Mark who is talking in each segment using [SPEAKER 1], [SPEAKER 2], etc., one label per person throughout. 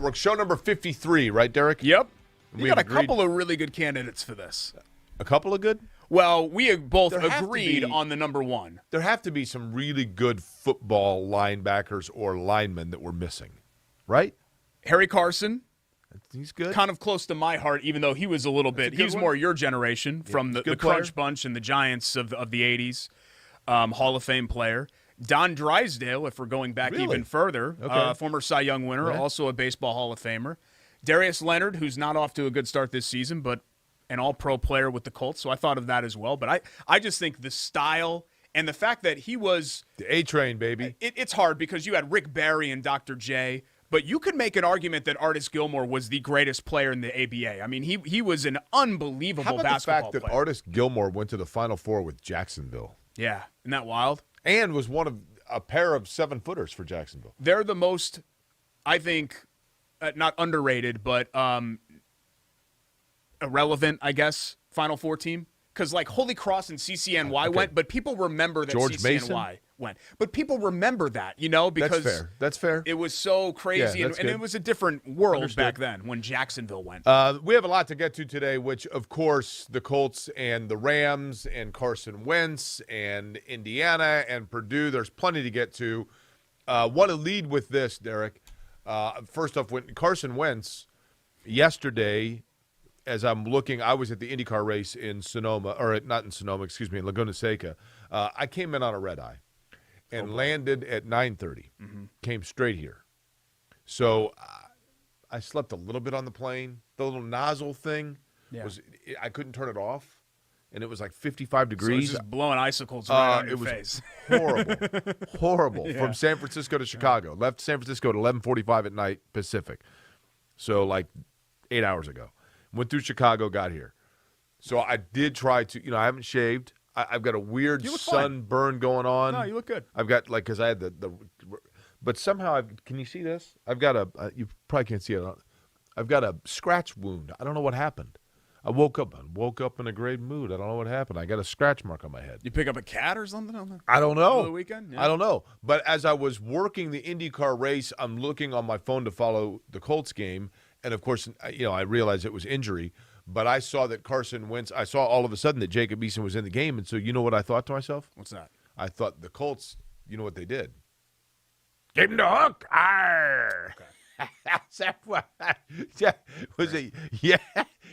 [SPEAKER 1] Network. Show number 53, right, Derek?
[SPEAKER 2] Yep. We
[SPEAKER 1] We
[SPEAKER 2] got a
[SPEAKER 1] agreed-
[SPEAKER 2] couple of really good candidates for this.
[SPEAKER 1] A couple of good?
[SPEAKER 2] Well, we both
[SPEAKER 1] There have to
[SPEAKER 2] agreed
[SPEAKER 1] be-
[SPEAKER 2] on the number one.
[SPEAKER 1] There have to be some really good football linebackers or linemen that we're missing, right?
[SPEAKER 2] Harry Carson,
[SPEAKER 1] He's good.
[SPEAKER 2] kind of close to my heart, even though he was a little bit.
[SPEAKER 1] a
[SPEAKER 2] He
[SPEAKER 1] good
[SPEAKER 2] was
[SPEAKER 1] one.
[SPEAKER 2] more your generation from
[SPEAKER 1] he's a
[SPEAKER 2] the
[SPEAKER 1] good player.
[SPEAKER 2] Crunch Bunch and the Giants of the 80s. Hall of Fame player. Don Drysdale, if we're going back
[SPEAKER 1] Really?
[SPEAKER 2] even further,
[SPEAKER 1] Okay.
[SPEAKER 2] former Cy Young winner,
[SPEAKER 1] Right.
[SPEAKER 2] also a Baseball Hall of Famer. Darius Leonard, who's not off to a good start this season, but an all-pro player with the Colts, so I thought of that as well. But I just think the style and the fact that he was
[SPEAKER 1] The A-Train, baby.
[SPEAKER 2] it's hard because you had Rick Barry and Dr. J, but you could make an argument that Artis Gilmore was the greatest player in the ABA. I mean, he was an unbelievable
[SPEAKER 1] How about the
[SPEAKER 2] basketball
[SPEAKER 1] fact that
[SPEAKER 2] player.
[SPEAKER 1] Artis Gilmore went to the Final Four with Jacksonville
[SPEAKER 2] Yeah, isn't that wild?
[SPEAKER 1] and was one of a pair of 7-footers for Jacksonville?
[SPEAKER 2] They're the most, I think, not underrated, but irrelevant, I guess, Final Four team. Because, like, Holy Cross and CCNY went, but people remember that
[SPEAKER 1] George
[SPEAKER 2] CCNY went. But people remember that, because
[SPEAKER 1] That's fair. That's fair.
[SPEAKER 2] it was so crazy.
[SPEAKER 1] Yeah,
[SPEAKER 2] and
[SPEAKER 1] that's
[SPEAKER 2] and
[SPEAKER 1] good.
[SPEAKER 2] it was a different world
[SPEAKER 1] Understood.
[SPEAKER 2] back then when Jacksonville went.
[SPEAKER 1] We have a lot to get to today, which, of course, the Colts and the Rams and Carson Wentz and Indiana and Purdue. There's plenty to get to. Want to lead with this, Derek. First off, when Carson Wentz yesterday, as I'm looking, I was at the IndyCar race in Sonoma, or not in Sonoma, excuse me, in Laguna Seca. I came in on a red eye and landed at 9:30. Came straight here. So I slept a little bit on the plane. The little nozzle thing I couldn't turn it off, and it was like 55
[SPEAKER 2] So
[SPEAKER 1] degrees.
[SPEAKER 2] it's just blowing icicles right on your
[SPEAKER 1] It was
[SPEAKER 2] face.
[SPEAKER 1] horrible. From San Francisco to Chicago. Left San Francisco at 11:45 at night Pacific. So like 8 hours ago. Went through Chicago, got here. So I did try to, I haven't shaved. I've got a weird
[SPEAKER 2] You look fine.
[SPEAKER 1] sunburn going on.
[SPEAKER 2] No, you look good.
[SPEAKER 1] I've got, because I had but somehow, can you see this? I've got you probably can't see it. I've got a scratch wound. I don't know what happened. I woke up in a great mood. I don't know what happened. I got a scratch mark on my head.
[SPEAKER 2] You pick up a cat or something on the
[SPEAKER 1] I don't know.
[SPEAKER 2] over the weekend? Yeah.
[SPEAKER 1] I don't know. But as I was working the IndyCar race, I'm looking on my phone to follow the Colts game. And, of course, I realized it was injury. But I saw that Carson Wentz, I saw all of a sudden that Jacob Eason was in the game. And so you know what I thought to myself?
[SPEAKER 2] What's that?
[SPEAKER 1] I thought the Colts, you know what they did? Gave him the hook. Arr.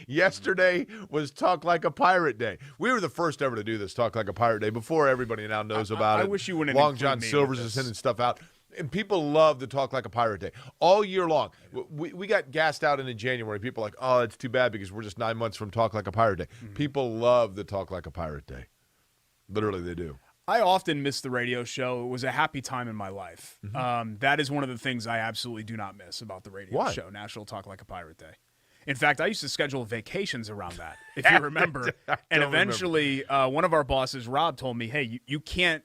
[SPEAKER 1] Yesterday was Talk Like a Pirate Day. We were the first ever to do this Talk Like a Pirate Day before everybody now knows about it.
[SPEAKER 2] I wish you wouldn't
[SPEAKER 1] Long
[SPEAKER 2] include
[SPEAKER 1] John
[SPEAKER 2] me
[SPEAKER 1] Silver's
[SPEAKER 2] with
[SPEAKER 1] is
[SPEAKER 2] this.
[SPEAKER 1] sending stuff out. And people love the Talk Like a Pirate Day. All year long. We got gassed out in January. People are like, oh, it's too bad because we're just 9 months from Talk Like a Pirate Day. People love the Talk Like a Pirate Day. Literally, they do.
[SPEAKER 2] I often miss the radio show. It was a happy time in my life. That is one of the things I absolutely do not miss about the radio
[SPEAKER 1] Why?
[SPEAKER 2] show, National Talk Like a Pirate Day. In fact, I used to schedule vacations around that, if you remember. And eventually, one of our bosses, Rob, told me, hey, you can't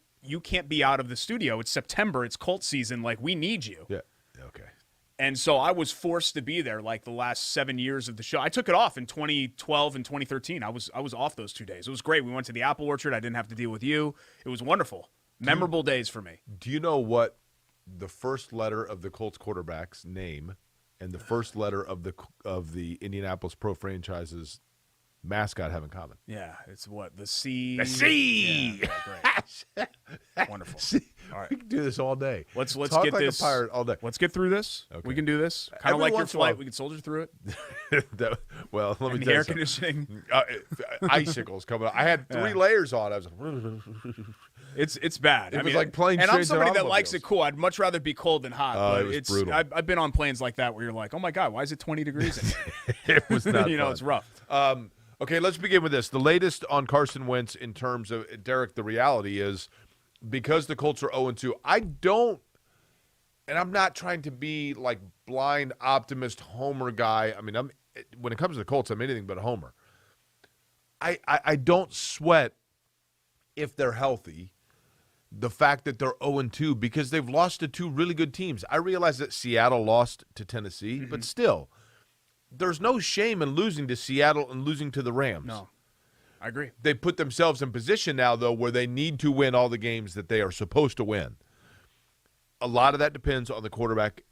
[SPEAKER 2] be out of the studio. It's September. It's Colts season. Like, we need you.
[SPEAKER 1] Yeah. Okay.
[SPEAKER 2] And so I was forced to be there like the last 7 years of the show. I took it off in 2012 and 2013. I was off those 2 days. It was great. We went to the apple orchard. I didn't have to deal with you. It was wonderful. Memorable days for me.
[SPEAKER 1] Do you know what the first letter of the Colts quarterback's name and the first letter of the Indianapolis Pro franchise's mascot have in common?
[SPEAKER 2] Yeah, it's what? The C.
[SPEAKER 1] The C.
[SPEAKER 2] Yeah, great. Wonderful.
[SPEAKER 1] See,
[SPEAKER 2] All right.
[SPEAKER 1] we can do this all day.
[SPEAKER 2] Let's
[SPEAKER 1] Talk
[SPEAKER 2] get
[SPEAKER 1] like
[SPEAKER 2] this
[SPEAKER 1] a pirate all day.
[SPEAKER 2] Let's get through this.
[SPEAKER 1] Okay.
[SPEAKER 2] We can do this. Kind of
[SPEAKER 1] Every
[SPEAKER 2] like your
[SPEAKER 1] once in a while-
[SPEAKER 2] flight. We can soldier through it.
[SPEAKER 1] Well, let me
[SPEAKER 2] And the
[SPEAKER 1] tell you
[SPEAKER 2] air
[SPEAKER 1] something.
[SPEAKER 2] conditioning.
[SPEAKER 1] Icicles coming up. I had 3 layers on. I was like,
[SPEAKER 2] It's bad.
[SPEAKER 1] It was like playing
[SPEAKER 2] and I'm
[SPEAKER 1] straight to
[SPEAKER 2] somebody that likes
[SPEAKER 1] automobiles.
[SPEAKER 2] it cool. I'd much rather be cold than hot.
[SPEAKER 1] Oh,
[SPEAKER 2] but
[SPEAKER 1] it was
[SPEAKER 2] it's
[SPEAKER 1] brutal.
[SPEAKER 2] I've been on planes like that where you're like, oh my god, why is it 20 degrees in here?
[SPEAKER 1] it was not
[SPEAKER 2] you know,
[SPEAKER 1] fun.
[SPEAKER 2] it's rough.
[SPEAKER 1] Okay, let's begin with this. The latest on Carson Wentz in terms of, Derek, the reality is because the Colts are 0-2, I don't, and I'm not trying to be like blind optimist homer guy. I mean, when it comes to the Colts, I'm anything but a homer. I don't sweat if they're healthy the fact that they're 0-2 because they've lost to 2 really good teams. I realize that Seattle lost to Tennessee, but still, there's no shame in losing to Seattle and losing to the Rams.
[SPEAKER 2] No, I agree.
[SPEAKER 1] They put themselves in position now, though, where they need to win all the games that they are supposed to win. A lot of that depends on the quarterback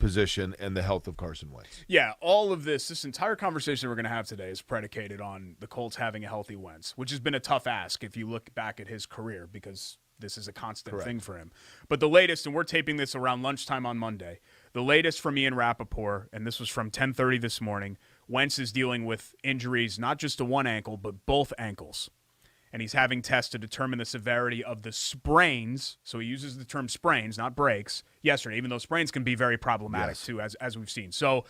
[SPEAKER 1] position and the health of Carson Wentz.
[SPEAKER 2] Yeah, all of this entire conversation we're going to have today is predicated on the Colts having a healthy Wentz, which has been a tough ask if you look back at his career because this is a constant thing for him. But the latest, and we're taping this around lunchtime on Monday, the latest from Ian Rappaport, and this was from 10:30 this morning, Wentz is dealing with injuries not just to one ankle, but both ankles. And he's having tests to determine the severity of the sprains. So he uses the term sprains, not breaks, yesterday, even though sprains can be very problematic too, as we've seen. So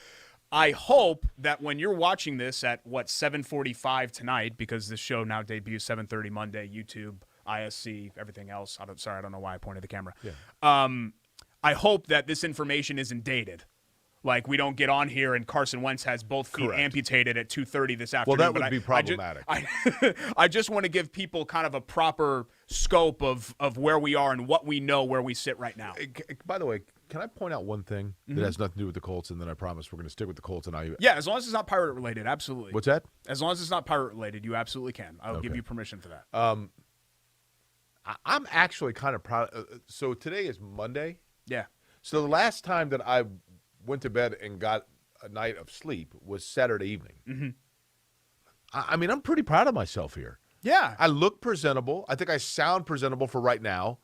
[SPEAKER 2] I hope that when you're watching this at, 7:45 tonight, because this show now debuts 7:30 Monday, YouTube, ISC, everything else. I don't know why I pointed the camera. Yeah. I hope that this information isn't dated. Like, we don't get on here and Carson Wentz has both feet amputated at 2:30 this afternoon.
[SPEAKER 1] Well, that would be problematic.
[SPEAKER 2] I just want to give people kind of a proper scope of where we are and what we know where we sit right now.
[SPEAKER 1] By the way, can I point out one thing that has nothing to do with the Colts, and then I promise we're going to stick with the Colts and IU?
[SPEAKER 2] Yeah, as long as it's not Pirate related, absolutely.
[SPEAKER 1] What's that?
[SPEAKER 2] As long as it's not Pirate related, you absolutely can. I'll give you permission for that.
[SPEAKER 1] I'm actually kind of proud. So today is Monday.
[SPEAKER 2] Yeah.
[SPEAKER 1] So the last time that I went to bed and got a night of sleep was Saturday evening. Mm-hmm. I mean, I'm pretty proud of myself here.
[SPEAKER 2] Yeah.
[SPEAKER 1] I look presentable. I think I sound presentable for right now.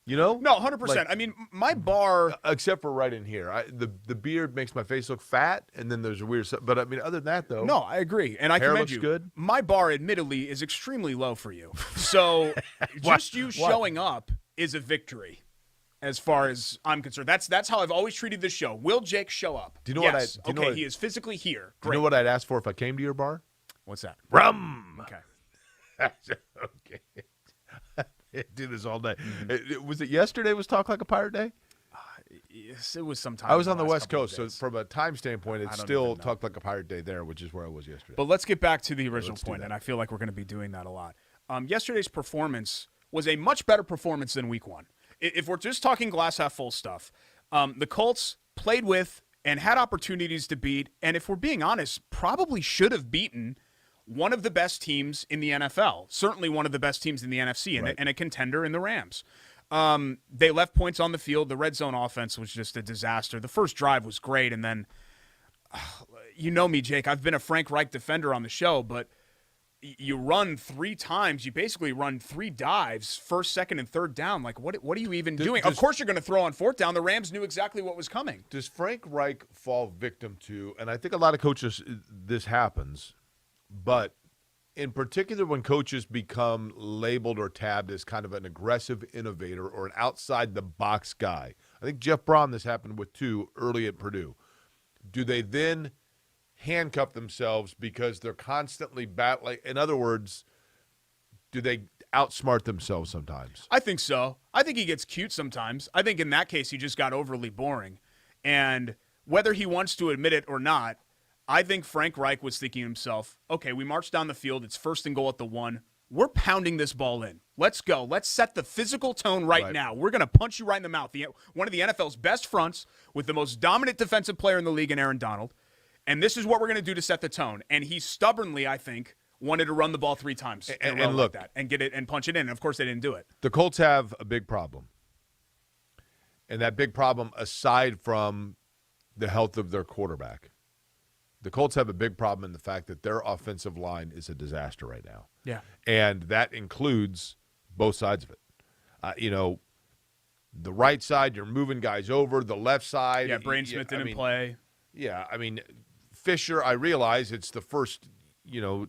[SPEAKER 1] You know?
[SPEAKER 2] No, 100%. Like, I mean, my bar...
[SPEAKER 1] Except for right in here. The beard makes my face look fat, and then there's a weird... But, I mean, other than that, though...
[SPEAKER 2] No, I agree. And I
[SPEAKER 1] hair
[SPEAKER 2] commend
[SPEAKER 1] looks
[SPEAKER 2] you.
[SPEAKER 1] Good.
[SPEAKER 2] My bar, admittedly, is extremely low for you. So just you showing up is a victory. As far as I'm concerned, that's how I've always treated this show. Will Jake show up?
[SPEAKER 1] Do you know
[SPEAKER 2] yes.
[SPEAKER 1] what
[SPEAKER 2] Okay, he is physically here. Great.
[SPEAKER 1] Do you know what I'd ask for if I came to your bar?
[SPEAKER 2] What's that?
[SPEAKER 1] Rum.
[SPEAKER 2] Okay.
[SPEAKER 1] Okay. Do this all day. Was it yesterday? Was Talk Like a Pirate Day?
[SPEAKER 2] Yes, it was sometime.
[SPEAKER 1] I was on the West Coast, so from a time standpoint, it's still Talk Like a Pirate Day there, which is where I was yesterday.
[SPEAKER 2] But let's get back to the original point, and I feel like we're going to be doing that a lot. Yesterday's performance was a much better performance than Week 1. If we're just talking glass half full stuff, the Colts played with and had opportunities to beat, and if we're being honest, probably should have beaten one of the best teams in the NFL, certainly one of the best teams in the NFC, and a contender in the Rams. They left points on the field. The red zone offense was just a disaster. The first drive was great, and then, you know me, Jake, I've been a Frank Reich defender on the show, but you run 3 times. You basically run 3 dives, first, second, and third down. Like, what are you even doing? Of course you're going to throw on fourth down. The Rams knew exactly what was coming.
[SPEAKER 1] Does Frank Reich fall victim to, and I think a lot of coaches, this happens, but in particular when coaches become labeled or tabbed as kind of an aggressive innovator or an outside-the-box guy. I think Jeff Braun, this happened with too early at Purdue. Do they then handcuff themselves because they're constantly battling? In other words, do they outsmart themselves sometimes?
[SPEAKER 2] I think so. I think he gets cute sometimes. I think in that case he just got overly boring. And whether he wants to admit it or not, I think Frank Reich was thinking to himself, okay, we marched down the field. It's 1st and goal at the 1. We're pounding this ball in. Let's go. Let's set the physical tone right now. We're going to punch you right in the mouth. One of the NFL's best fronts with the most dominant defensive player in the league in Aaron Donald. And this is what we're going to do to set the tone. And he stubbornly, I think, wanted to run the ball 3 times
[SPEAKER 1] and look,
[SPEAKER 2] like that and get it and punch it in. And of course, they didn't do it.
[SPEAKER 1] The Colts have a big problem. And that big problem, aside from the health of their quarterback, the Colts have a big problem in the fact that their offensive line is a disaster right now.
[SPEAKER 2] Yeah.
[SPEAKER 1] And that includes both sides of it. The right side, you're moving guys over. The left side.
[SPEAKER 2] Yeah, Brain Smith didn't play.
[SPEAKER 1] Yeah, I mean, Fisher, I realize it's the first,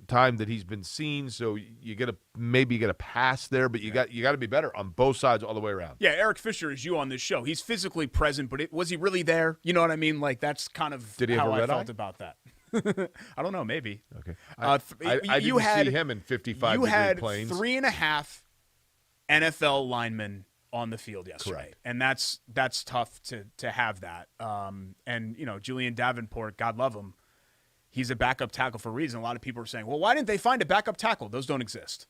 [SPEAKER 1] time that he's been seen, so you get a pass there, but you got to be better on both sides all the way around.
[SPEAKER 2] Yeah, Eric Fisher is you on this show. He's physically present, but was he really there? You know what I mean? Like, that's kind of how I felt about that. I don't know, maybe.
[SPEAKER 1] Okay. I didn't see him in 55-degree planes.
[SPEAKER 2] You had 3.5 NFL linemen on the field yesterday.
[SPEAKER 1] Correct.
[SPEAKER 2] And that's tough to have that. And Julian Davenport, God love him, he's a backup tackle for a reason. A lot of people are saying, well, why didn't they find a backup tackle? Those don't exist.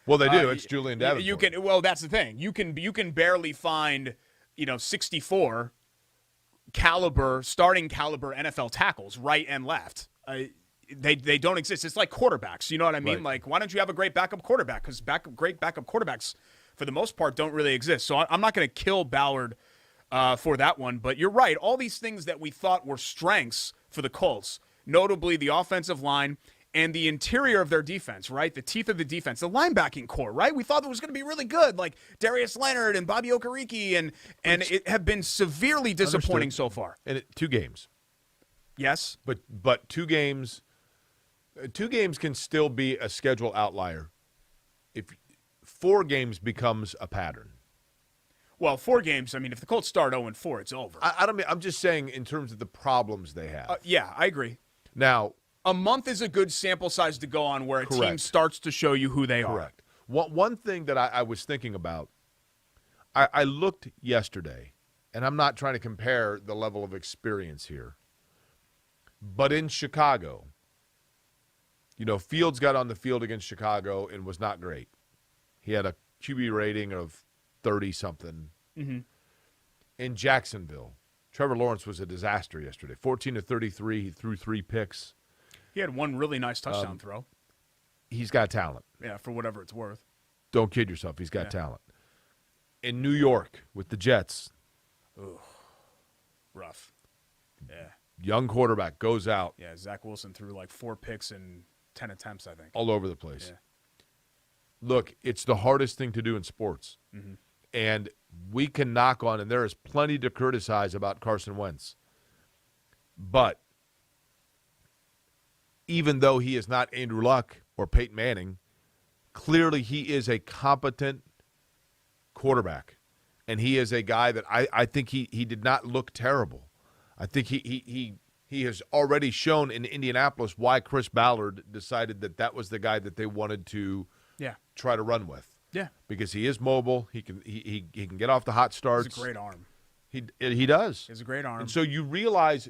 [SPEAKER 1] Well, they do. It's Julian Davenport.
[SPEAKER 2] Well, that's the thing. You can barely find 64 starting caliber NFL tackles right and left. They don't exist. It's like quarterbacks. You know what I mean?
[SPEAKER 1] Right.
[SPEAKER 2] Like, why don't you have a great backup quarterback? Because great backup quarterbacks, for the most part, don't really exist. So I'm not going to kill Ballard for that one. But you're right. All these things that we thought were strengths for the Colts, notably the offensive line and the interior of their defense, right? The teeth of the defense, the linebacking core, right? We thought it was going to be really good, like Darius Leonard and Bobby Okereke, and it have been severely disappointing so far.
[SPEAKER 1] And 2 games.
[SPEAKER 2] Yes.
[SPEAKER 1] But 2 games can still be a schedule outlier. If 4 games becomes a pattern.
[SPEAKER 2] Well, 4 games, I mean, if the Colts start 0-4, it's over.
[SPEAKER 1] I'm just saying in terms of the problems they have.
[SPEAKER 2] Yeah, I agree.
[SPEAKER 1] Now,
[SPEAKER 2] a month is a good sample size to go on where a
[SPEAKER 1] correct.
[SPEAKER 2] team starts to show you who they are.
[SPEAKER 1] Correct. One thing that I was thinking about, I looked yesterday, and I'm not trying to compare the level of experience here, but in Chicago, Fields got on the field against Chicago and was not great. He had a QB rating of 30-something.
[SPEAKER 2] Mm-hmm.
[SPEAKER 1] In Jacksonville, Trevor Lawrence was a disaster yesterday. 14-33, he threw 3 picks.
[SPEAKER 2] He had one really nice touchdown throw.
[SPEAKER 1] He's got talent.
[SPEAKER 2] Yeah, for whatever it's worth.
[SPEAKER 1] Don't kid yourself. He's got talent. In New York with the Jets.
[SPEAKER 2] Ooh, rough. Yeah.
[SPEAKER 1] Young quarterback goes out.
[SPEAKER 2] Yeah, Zach Wilson threw like 4 picks in 10 attempts, I think.
[SPEAKER 1] All over the place.
[SPEAKER 2] Yeah.
[SPEAKER 1] Look, it's the hardest thing to do in sports.
[SPEAKER 2] Mm-hmm.
[SPEAKER 1] And we can knock on, and there is plenty to criticize about Carson Wentz. But even though he is not Andrew Luck or Peyton Manning, clearly he is a competent quarterback. And he is a guy that I think he did not look terrible. I think he has already shown in Indianapolis why Chris Ballard decided that was the guy that they wanted to try to run with.
[SPEAKER 2] Yeah.
[SPEAKER 1] Because he is mobile. He can get off the hot starts.
[SPEAKER 2] He's a great arm.
[SPEAKER 1] He does.
[SPEAKER 2] He has a great arm.
[SPEAKER 1] And so you realize,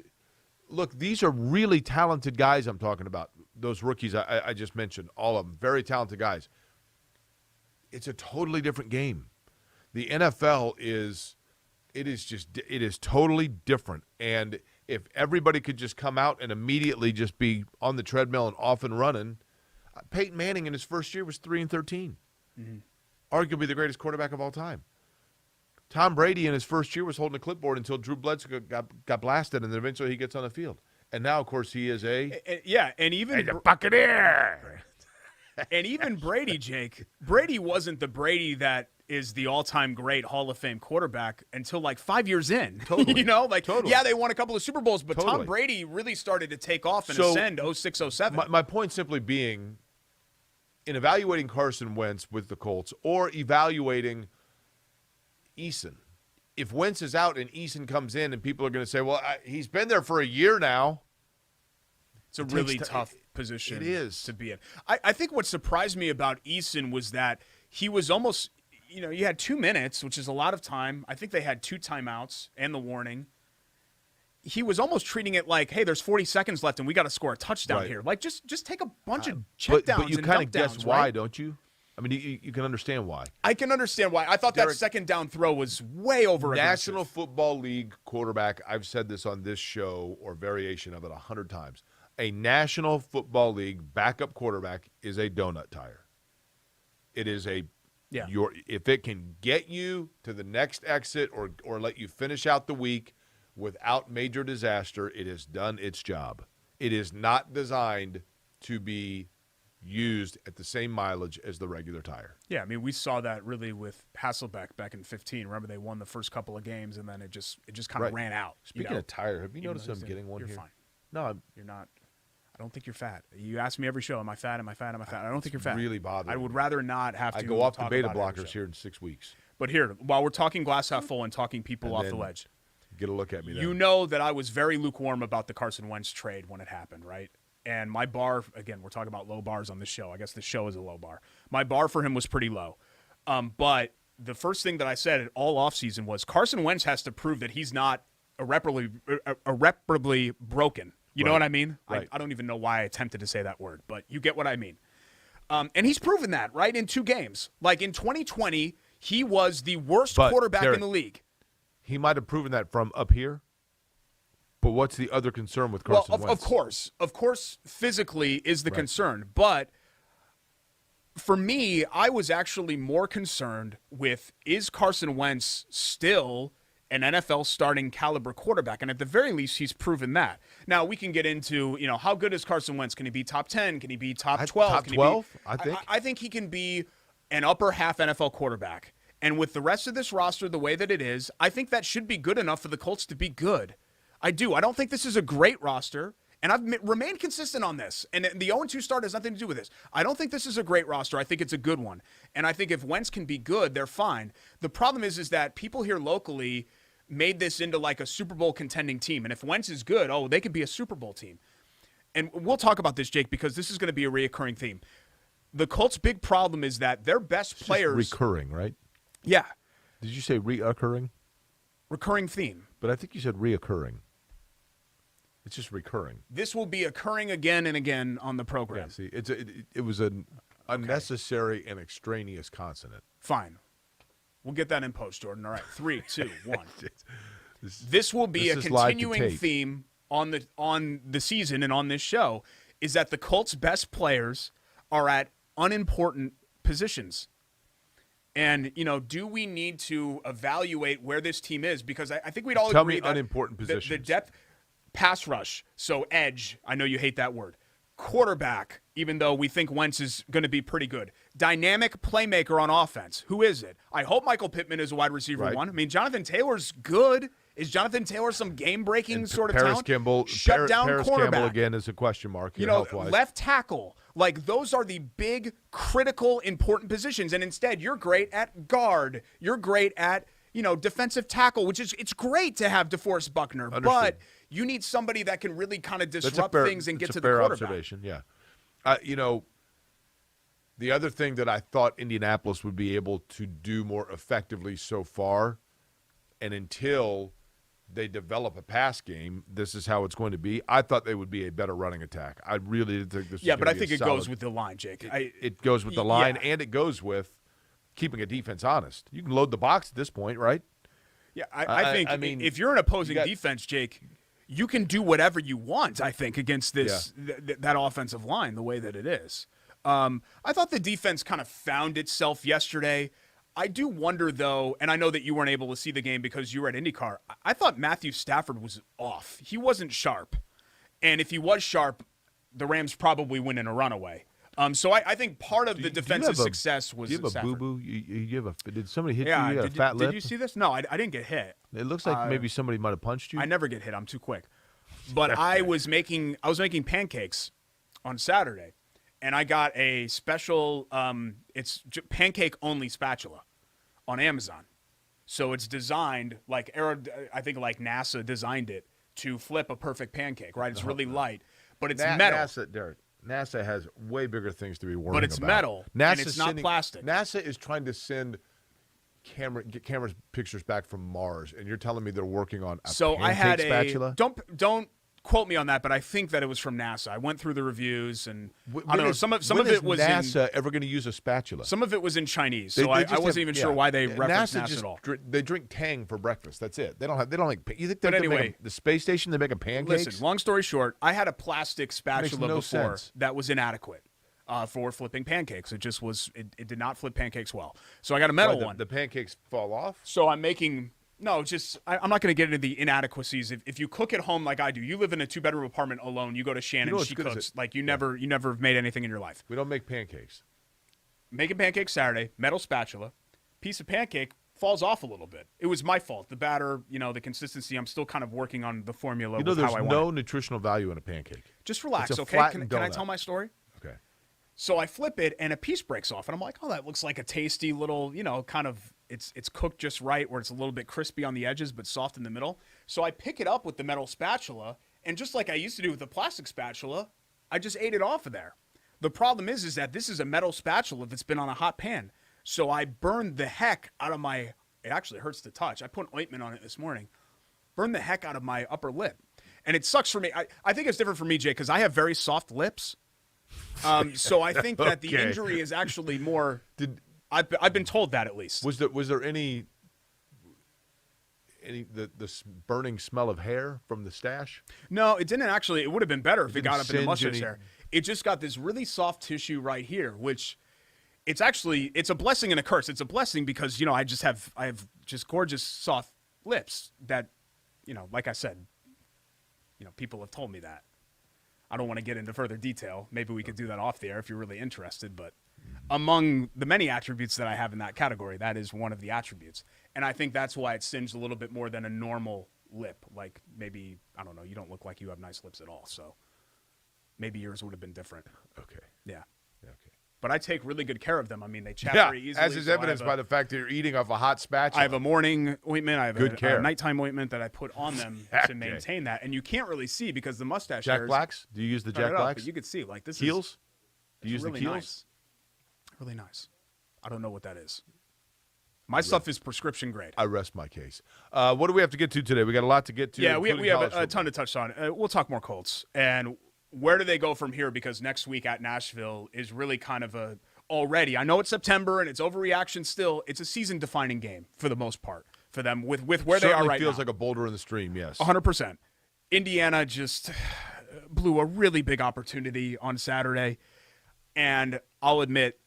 [SPEAKER 1] look, these are really talented guys I'm talking about. Those rookies I just mentioned, all of them, very talented guys. It's a totally different game. The NFL is totally different. And if everybody could just come out and immediately just be on the treadmill and off and running, Peyton Manning in his first year was 3-13.
[SPEAKER 2] Mm-hmm.
[SPEAKER 1] Arguably the greatest quarterback of all time. Tom Brady in his first year was holding a clipboard until Drew Bledsoe got blasted, and then eventually he gets on the field. And now, of course, he is a Buccaneer.
[SPEAKER 2] And even Brady, Jake. Brady wasn't the Brady that is the all-time great Hall of Fame quarterback until like 5 years in.
[SPEAKER 1] Totally.
[SPEAKER 2] Totally. Yeah, they won a couple of Super Bowls, but
[SPEAKER 1] Totally.
[SPEAKER 2] Tom Brady really started to take off and ascend 06-07.
[SPEAKER 1] My point simply being, in evaluating Carson Wentz with the Colts or evaluating Eason, if Wentz is out and Eason comes in and people are going to say, well, he's been there for a year now.
[SPEAKER 2] It's a really tough position
[SPEAKER 1] it is.
[SPEAKER 2] to be in. I think what surprised me about Eason was that he was almost, you had 2 minutes, which is a lot of time. I think they had 2 timeouts and the warning. He was almost treating it like, hey, there's 40 seconds left and we got to score a touchdown here. Like, just take a bunch of checkdowns.
[SPEAKER 1] But you kind of guess why,
[SPEAKER 2] right?
[SPEAKER 1] don't you? I mean, you can understand why.
[SPEAKER 2] I can understand why. I thought that second down throw was way over aggressive.
[SPEAKER 1] National Football League quarterback, I've said this on this show or variation of it 100 times. A National Football League backup quarterback is a donut tire. It is if it can get you to the next exit or let you finish out the week without major disaster, it has done its job. It is not designed to be used at the same mileage as the regular tire.
[SPEAKER 2] Yeah, I mean, we saw that really with Hasselbeck back in 2015. Remember, they won the first couple of games, and then it just kind of ran out.
[SPEAKER 1] Speaking of tire, have you noticed I'm getting one
[SPEAKER 2] you're
[SPEAKER 1] here?
[SPEAKER 2] Fine.
[SPEAKER 1] No,
[SPEAKER 2] you're not. I don't think you're fat. You ask me every show, am I fat? Am I fat? Am I fat? I don't think you're fat.
[SPEAKER 1] Really bothering
[SPEAKER 2] I would rather not have to.
[SPEAKER 1] I go off the
[SPEAKER 2] talk
[SPEAKER 1] beta
[SPEAKER 2] about
[SPEAKER 1] blockers here in 6 weeks.
[SPEAKER 2] But here, while we're talking glass half full and talking people off the ledge,
[SPEAKER 1] get a look at me.
[SPEAKER 2] You know that I was very lukewarm about the Carson Wentz trade when it happened, right? And my bar, again, we're talking about low bars on this show. I guess this show is a low bar. My bar for him was pretty low. But the first thing that I said all offseason was Carson Wentz has to prove that he's not irreparably broken. You know what I mean?
[SPEAKER 1] Right.
[SPEAKER 2] I don't even know why I attempted to say that word, but you get what I mean. And he's proven that, right, in 2 games. Like in 2020, he was the worst quarterback in the league.
[SPEAKER 1] He might have proven that from up here. But what's the other concern with Carson Wentz?
[SPEAKER 2] Of course, physically is the concern. But for me, I was actually more concerned with, is Carson Wentz still an NFL starting caliber quarterback. And at the very least, he's proven that. Now, we can get into, how good is Carson Wentz? Can he be top 10? Can he be top 12?
[SPEAKER 1] Top 12, I think.
[SPEAKER 2] I think he can be an upper half NFL quarterback. And with the rest of this roster the way that it is, I think that should be good enough for the Colts to be good. I do. I don't think this is a great roster. And I've remained consistent on this. And the 0-2 start has nothing to do with this. I don't think this is a great roster. I think it's a good one. And I think if Wentz can be good, they're fine. The problem is that people here locally made this into like a Super Bowl contending team. And if Wentz is good, they could be a Super Bowl team. And we'll talk about this, Jake, because this is going to be a reoccurring theme. The Colts' big problem is that their best players...
[SPEAKER 1] Just recurring, right?
[SPEAKER 2] Yeah.
[SPEAKER 1] Did you say reoccurring?
[SPEAKER 2] Recurring theme.
[SPEAKER 1] But I think you said reoccurring. It's just recurring.
[SPEAKER 2] This will be occurring again and again on the program.
[SPEAKER 1] Yeah, see, it was an unnecessary and extraneous consonant.
[SPEAKER 2] Fine. We'll get that in post, Jordan. All right, 3, 2, 1. This will be a continuing theme on the season and on this show, is that the Colts' best players are at unimportant positions. And, do we need to evaluate where this team is? Because I think we'd all agree that
[SPEAKER 1] unimportant positions.
[SPEAKER 2] The depth... Pass rush, so edge, I know you hate that word. Quarterback, even though we think Wentz is going to be pretty good. Dynamic playmaker on offense. Who is it? I hope Michael Pittman is a wide receiver one. I mean, Jonathan Taylor's good. Is Jonathan Taylor some game-breaking sort of talent? Shut down
[SPEAKER 1] Paris
[SPEAKER 2] cornerback.
[SPEAKER 1] Campbell again is a question mark. Health-wise.
[SPEAKER 2] Left tackle. Like, those are the big, critical, important positions. And instead, you're great at guard. You're great at, defensive tackle, which is, it's great to have DeForest Buckner.
[SPEAKER 1] Understood.
[SPEAKER 2] But you need somebody that can really kind of disrupt things and get to the quarterback.
[SPEAKER 1] Observation, yeah. The other thing that I thought Indianapolis would be able to do more effectively so far, and until they develop a pass game, this is how it's going to be. I thought they would be a better running attack. I really did think this was
[SPEAKER 2] Yeah, but I
[SPEAKER 1] be
[SPEAKER 2] think
[SPEAKER 1] a
[SPEAKER 2] it
[SPEAKER 1] solid,
[SPEAKER 2] goes with the line, Jake.
[SPEAKER 1] It goes with the line, and it goes with keeping a defense honest. You can load the box at this point, right?
[SPEAKER 2] Yeah, I think if you're an opposing defense, Jake, you can do whatever you want, I think, against this that offensive line the way that it is. I thought the defense kind of found itself yesterday. I do wonder, though, and I know that you weren't able to see the game because you were at IndyCar. I thought Matthew Stafford was off. He wasn't sharp. And if he was sharp, the Rams probably win in a runaway. So I think part of the defensive success was Stafford.
[SPEAKER 1] Do you have a boo-boo? Did somebody hit you? You got a fat lip?
[SPEAKER 2] Did you see this? No, I didn't get hit.
[SPEAKER 1] It looks like maybe somebody might have punched you.
[SPEAKER 2] I never get hit. I'm too quick. But I was making pancakes on Saturday, and I got a special it's pancake only spatula on Amazon. So it's designed I think like NASA designed it to flip a perfect pancake, right? It's really light, but it's metal.
[SPEAKER 1] NASA has way bigger things to be worrying about.
[SPEAKER 2] But it's metal, and it's not plastic.
[SPEAKER 1] NASA is trying to send camera pictures back from Mars, and you're telling me they're working on a pancake spatula?
[SPEAKER 2] Don't quote me on that, but I think that it was from NASA. I went through the reviews, and I don't know. Some of it was
[SPEAKER 1] NASA ever going to use a spatula?
[SPEAKER 2] Some of it was in Chinese, so I wasn't even sure why they referenced NASA at all.
[SPEAKER 1] They drink Tang for breakfast. That's it. They don't like. You think they're anyway, the space station? They're making pancakes.
[SPEAKER 2] Listen, long story short, I had a plastic spatula before that was inadequate for flipping pancakes. It just was. It did not flip pancakes well. So I got a metal one.
[SPEAKER 1] The pancakes fall off.
[SPEAKER 2] So I'm making. No, I'm not going to get into the inadequacies. If you cook at home like I do, you live in a 2-bedroom apartment alone. You go to Shannon, she cooks. Like you never have made anything in your life.
[SPEAKER 1] We don't make pancakes.
[SPEAKER 2] Making pancakes Saturday, metal spatula, piece of pancake falls off a little bit. It was my fault. The batter, the consistency. I'm still kind of working on the formula.
[SPEAKER 1] There's no nutritional value in a pancake.
[SPEAKER 2] Just relax, okay? Can I tell my story?
[SPEAKER 1] Okay.
[SPEAKER 2] So I flip it, and a piece breaks off, and I'm like, oh, that looks like a tasty little, kind of. It's cooked just right where it's a little bit crispy on the edges but soft in the middle. So I pick it up with the metal spatula, and just like I used to do with the plastic spatula, I just ate it off of there. The problem is that this is a metal spatula that's been on a hot pan. So I burned the heck out of my – it actually hurts to touch. I put ointment on it this morning. Burned the heck out of my upper lip. And it sucks for me. I think it's different for me, Jay, because I have very soft lips. So I think that the injury is actually more – I've been told that at least.
[SPEAKER 1] Was there any the burning smell of hair from the stash?
[SPEAKER 2] No, it didn't actually. It would have been better if it got up in the mustache hair. It just got this really soft tissue right here, which it's a blessing and a curse. It's a blessing because I have just gorgeous soft lips that, like I said, people have told me that. I don't want to get into further detail. Maybe we could do that off the air if you're really interested. But among the many attributes that I have in that category, that is one of the attributes. And I think that's why it singed a little bit more than a normal lip. Like maybe, I don't know, you don't look like you have nice lips at all. So maybe yours would have been different.
[SPEAKER 1] Okay.
[SPEAKER 2] Yeah.
[SPEAKER 1] Okay.
[SPEAKER 2] But I take really good care of them. I mean, they chat very easily.
[SPEAKER 1] As is evidenced by the fact that you're eating off a hot spatula.
[SPEAKER 2] I have a morning ointment. I have
[SPEAKER 1] a
[SPEAKER 2] nighttime ointment that I put on them to maintain that. And you can't really see because the mustache
[SPEAKER 1] Jack
[SPEAKER 2] hairs.
[SPEAKER 1] Blacks? Do you use the Jack Blacks?
[SPEAKER 2] But you could see, like, this
[SPEAKER 1] Keels?
[SPEAKER 2] Do
[SPEAKER 1] you use
[SPEAKER 2] really
[SPEAKER 1] the Keels?
[SPEAKER 2] Nice. Really nice. I don't know what that is. My stuff is prescription grade.
[SPEAKER 1] I rest my case. What do we have to get to today? We got a lot to get to.
[SPEAKER 2] Yeah, we have a ton to touch on. We'll talk more Colts. And where do they go from here? Because next week at Nashville is really kind of already. I know it's September and it's overreaction still. It's a season-defining game for the most part for them with where they are right now.
[SPEAKER 1] Feels like a boulder in the stream, yes.
[SPEAKER 2] 100%. Indiana just blew a really big opportunity on Saturday. And I'll admit,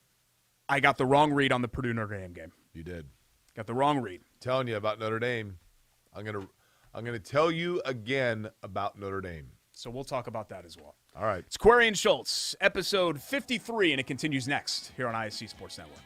[SPEAKER 2] I got the wrong read on the Purdue-Notre Dame game.
[SPEAKER 1] You did.
[SPEAKER 2] Got the wrong read.
[SPEAKER 1] Telling you about Notre Dame. I'm gonna tell you again about Notre Dame.
[SPEAKER 2] So we'll talk about that as well.
[SPEAKER 1] All right.
[SPEAKER 2] It's Query and Schultz, episode 53, and it continues next here on ISC Sports Network.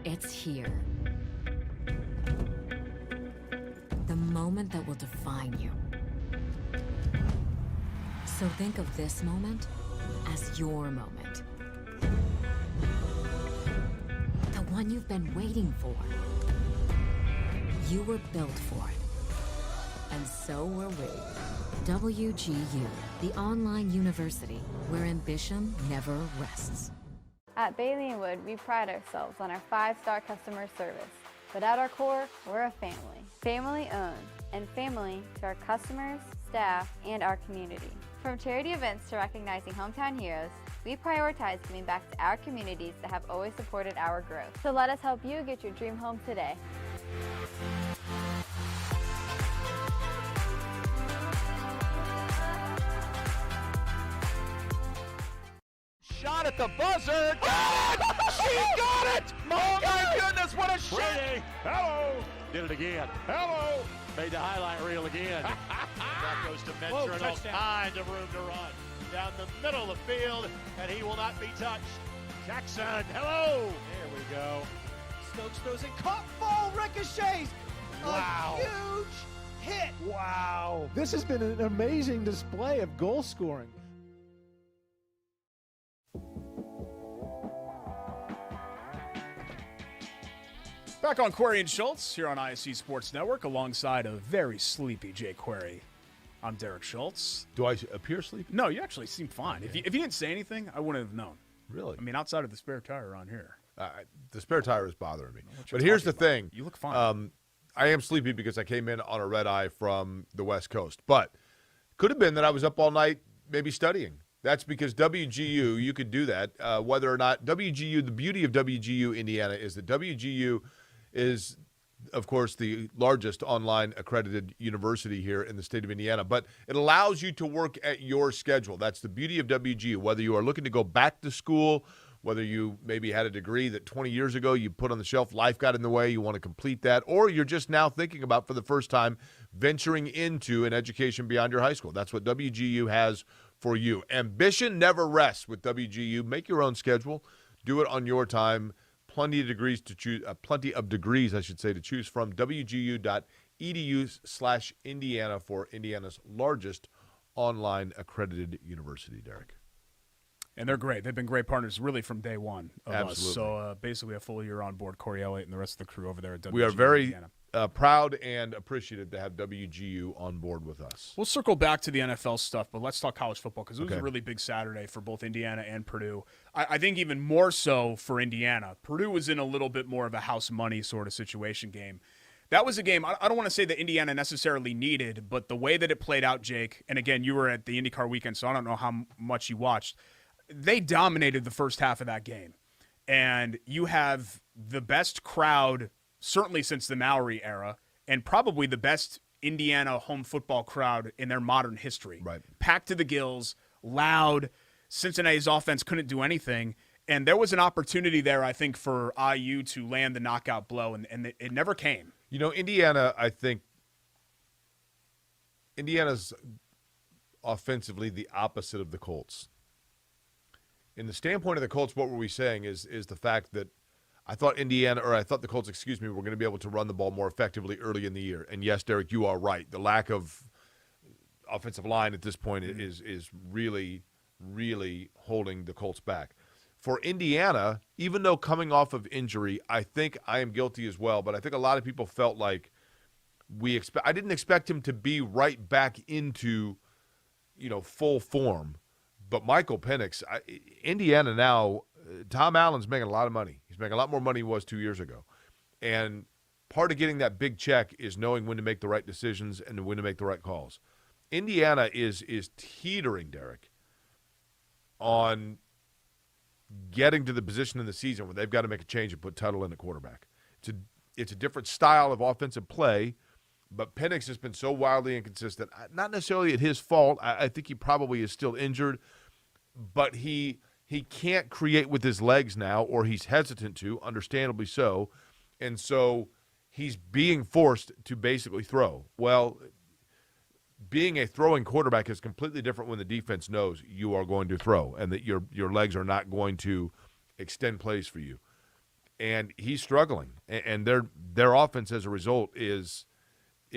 [SPEAKER 3] It's here. The moment that will define you. So think of this moment as your moment. The one you've been waiting for. You were built for it. And so were we. WGU, the online university where ambition never rests.
[SPEAKER 4] At Bailey & Wood, we pride ourselves on our 5-star customer service. But at our core, we're a family. Family owned, and family to our customers, staff, and our community. From charity events to recognizing hometown heroes, we prioritize giving back to our communities that have always supported our growth. So let us help you get your dream home today.
[SPEAKER 5] Shot at the buzzer. She got it! Oh my goodness, what a shot!
[SPEAKER 6] Brady, hello! Did it again. Hello! Made the highlight reel again.
[SPEAKER 5] That goes to Mentor and all kinds of room to run. Down the middle of the field, and he will not be touched. Jackson, hello! There we go.
[SPEAKER 7] Stokes throws it, caught, ball ricochets.
[SPEAKER 5] Wow.
[SPEAKER 7] A huge hit.
[SPEAKER 5] Wow.
[SPEAKER 8] This has been an amazing display of goal scoring.
[SPEAKER 2] Back on Query and Schultz here on ISC Sports Network alongside a very sleepy Jay Query. I'm Derek Schultz.
[SPEAKER 1] Do I appear sleepy?
[SPEAKER 2] No, you actually seem fine. If you didn't say anything, I wouldn't have known.
[SPEAKER 1] Really?
[SPEAKER 2] I mean, outside of the spare tire on here.
[SPEAKER 1] The spare tire is bothering me.
[SPEAKER 2] What
[SPEAKER 1] But
[SPEAKER 2] you're
[SPEAKER 1] here's the
[SPEAKER 2] talking about.
[SPEAKER 1] thing.
[SPEAKER 2] You look fine.
[SPEAKER 1] I am sleepy because I came in on a red eye from the West Coast. But could have been that I was up all night maybe studying. That's because WGU, you could do that. Whether or not WGU, the beauty of WGU Indiana is that WGU is, of course, the largest online accredited university here in the state of Indiana. But it allows you to work at your schedule. That's the beauty of WGU. Whether you are looking to go back to school, whether you maybe had a degree that 20 years ago you put on the shelf, life got in the way, you want to complete that, or you're just now thinking about, for the first time, venturing into an education beyond your high school. That's what WGU has for you. Ambition never rests with WGU. Make your own schedule. Do it on your time. Plenty of degrees, I should say, to choose from. WGU.edu/Indiana for Indiana's largest online accredited university, Derek.
[SPEAKER 2] And they're great. They've been great partners really from day one of
[SPEAKER 1] Absolutely.
[SPEAKER 2] us. So basically a full year on board, Corey Elliott and the rest of the crew over there at WGU.
[SPEAKER 1] We are very
[SPEAKER 2] Indiana.
[SPEAKER 1] proud and appreciative to have WGU on board with us.
[SPEAKER 2] We'll circle back to the NFL stuff, but let's talk college football because it was
[SPEAKER 1] Okay.
[SPEAKER 2] a really big Saturday for both Indiana and Purdue. I think even more so for Indiana. Purdue was in a little bit more of a house money sort of situation game. That was a game I don't want to say that Indiana necessarily needed, but the way that it played out, Jake, and again, you were at the IndyCar weekend, so I don't know how much you watched. They dominated the first half of that game. And you have the best crowd, certainly since the Maori era, and probably the best Indiana home football crowd in their modern history.
[SPEAKER 1] Right.
[SPEAKER 2] Packed to the gills, loud. Cincinnati's offense couldn't do anything. And there was an opportunity there, I think, for IU to land the knockout blow, and it never came.
[SPEAKER 1] Indiana, I think, Indiana's offensively the opposite of the Colts. In the standpoint of the Colts, what were we saying is the fact that I thought the Colts, were going to be able to run the ball more effectively early in the year. And yes, Derek, you are right. The lack of offensive line at this point is really, really holding the Colts back. For Indiana, even though coming off of injury, I think I am guilty as well, but I think a lot of people felt like I didn't expect him to be right back into, full form. But Michael Penix, Indiana now, Tom Allen's making a lot of money. He's making a lot more money than he was 2 years ago. And part of getting that big check is knowing when to make the right decisions and when to make the right calls. Indiana is teetering, Derek, on getting to the position in the season where they've got to make a change and put Tuttle in at quarterback. It's a different style of offensive play, but Penix has been so wildly inconsistent. Not necessarily at his fault. I think he probably is still injured, but he can't create with his legs now, or he's hesitant to, understandably so, and so he's being forced to basically throw. Well, being a throwing quarterback is completely different when the defense knows you are going to throw and that your legs are not going to extend plays for you. And he's struggling, and their offense as a result is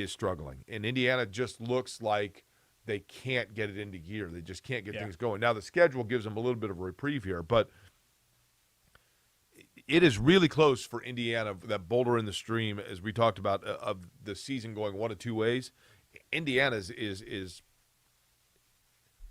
[SPEAKER 1] struggling. And Indiana just looks like they can't get it into gear. They just can't get things going. Now the schedule gives them a little bit of a reprieve here, but it is really close for Indiana, that boulder in the stream, as we talked about, of the season going one of two ways. Indiana's is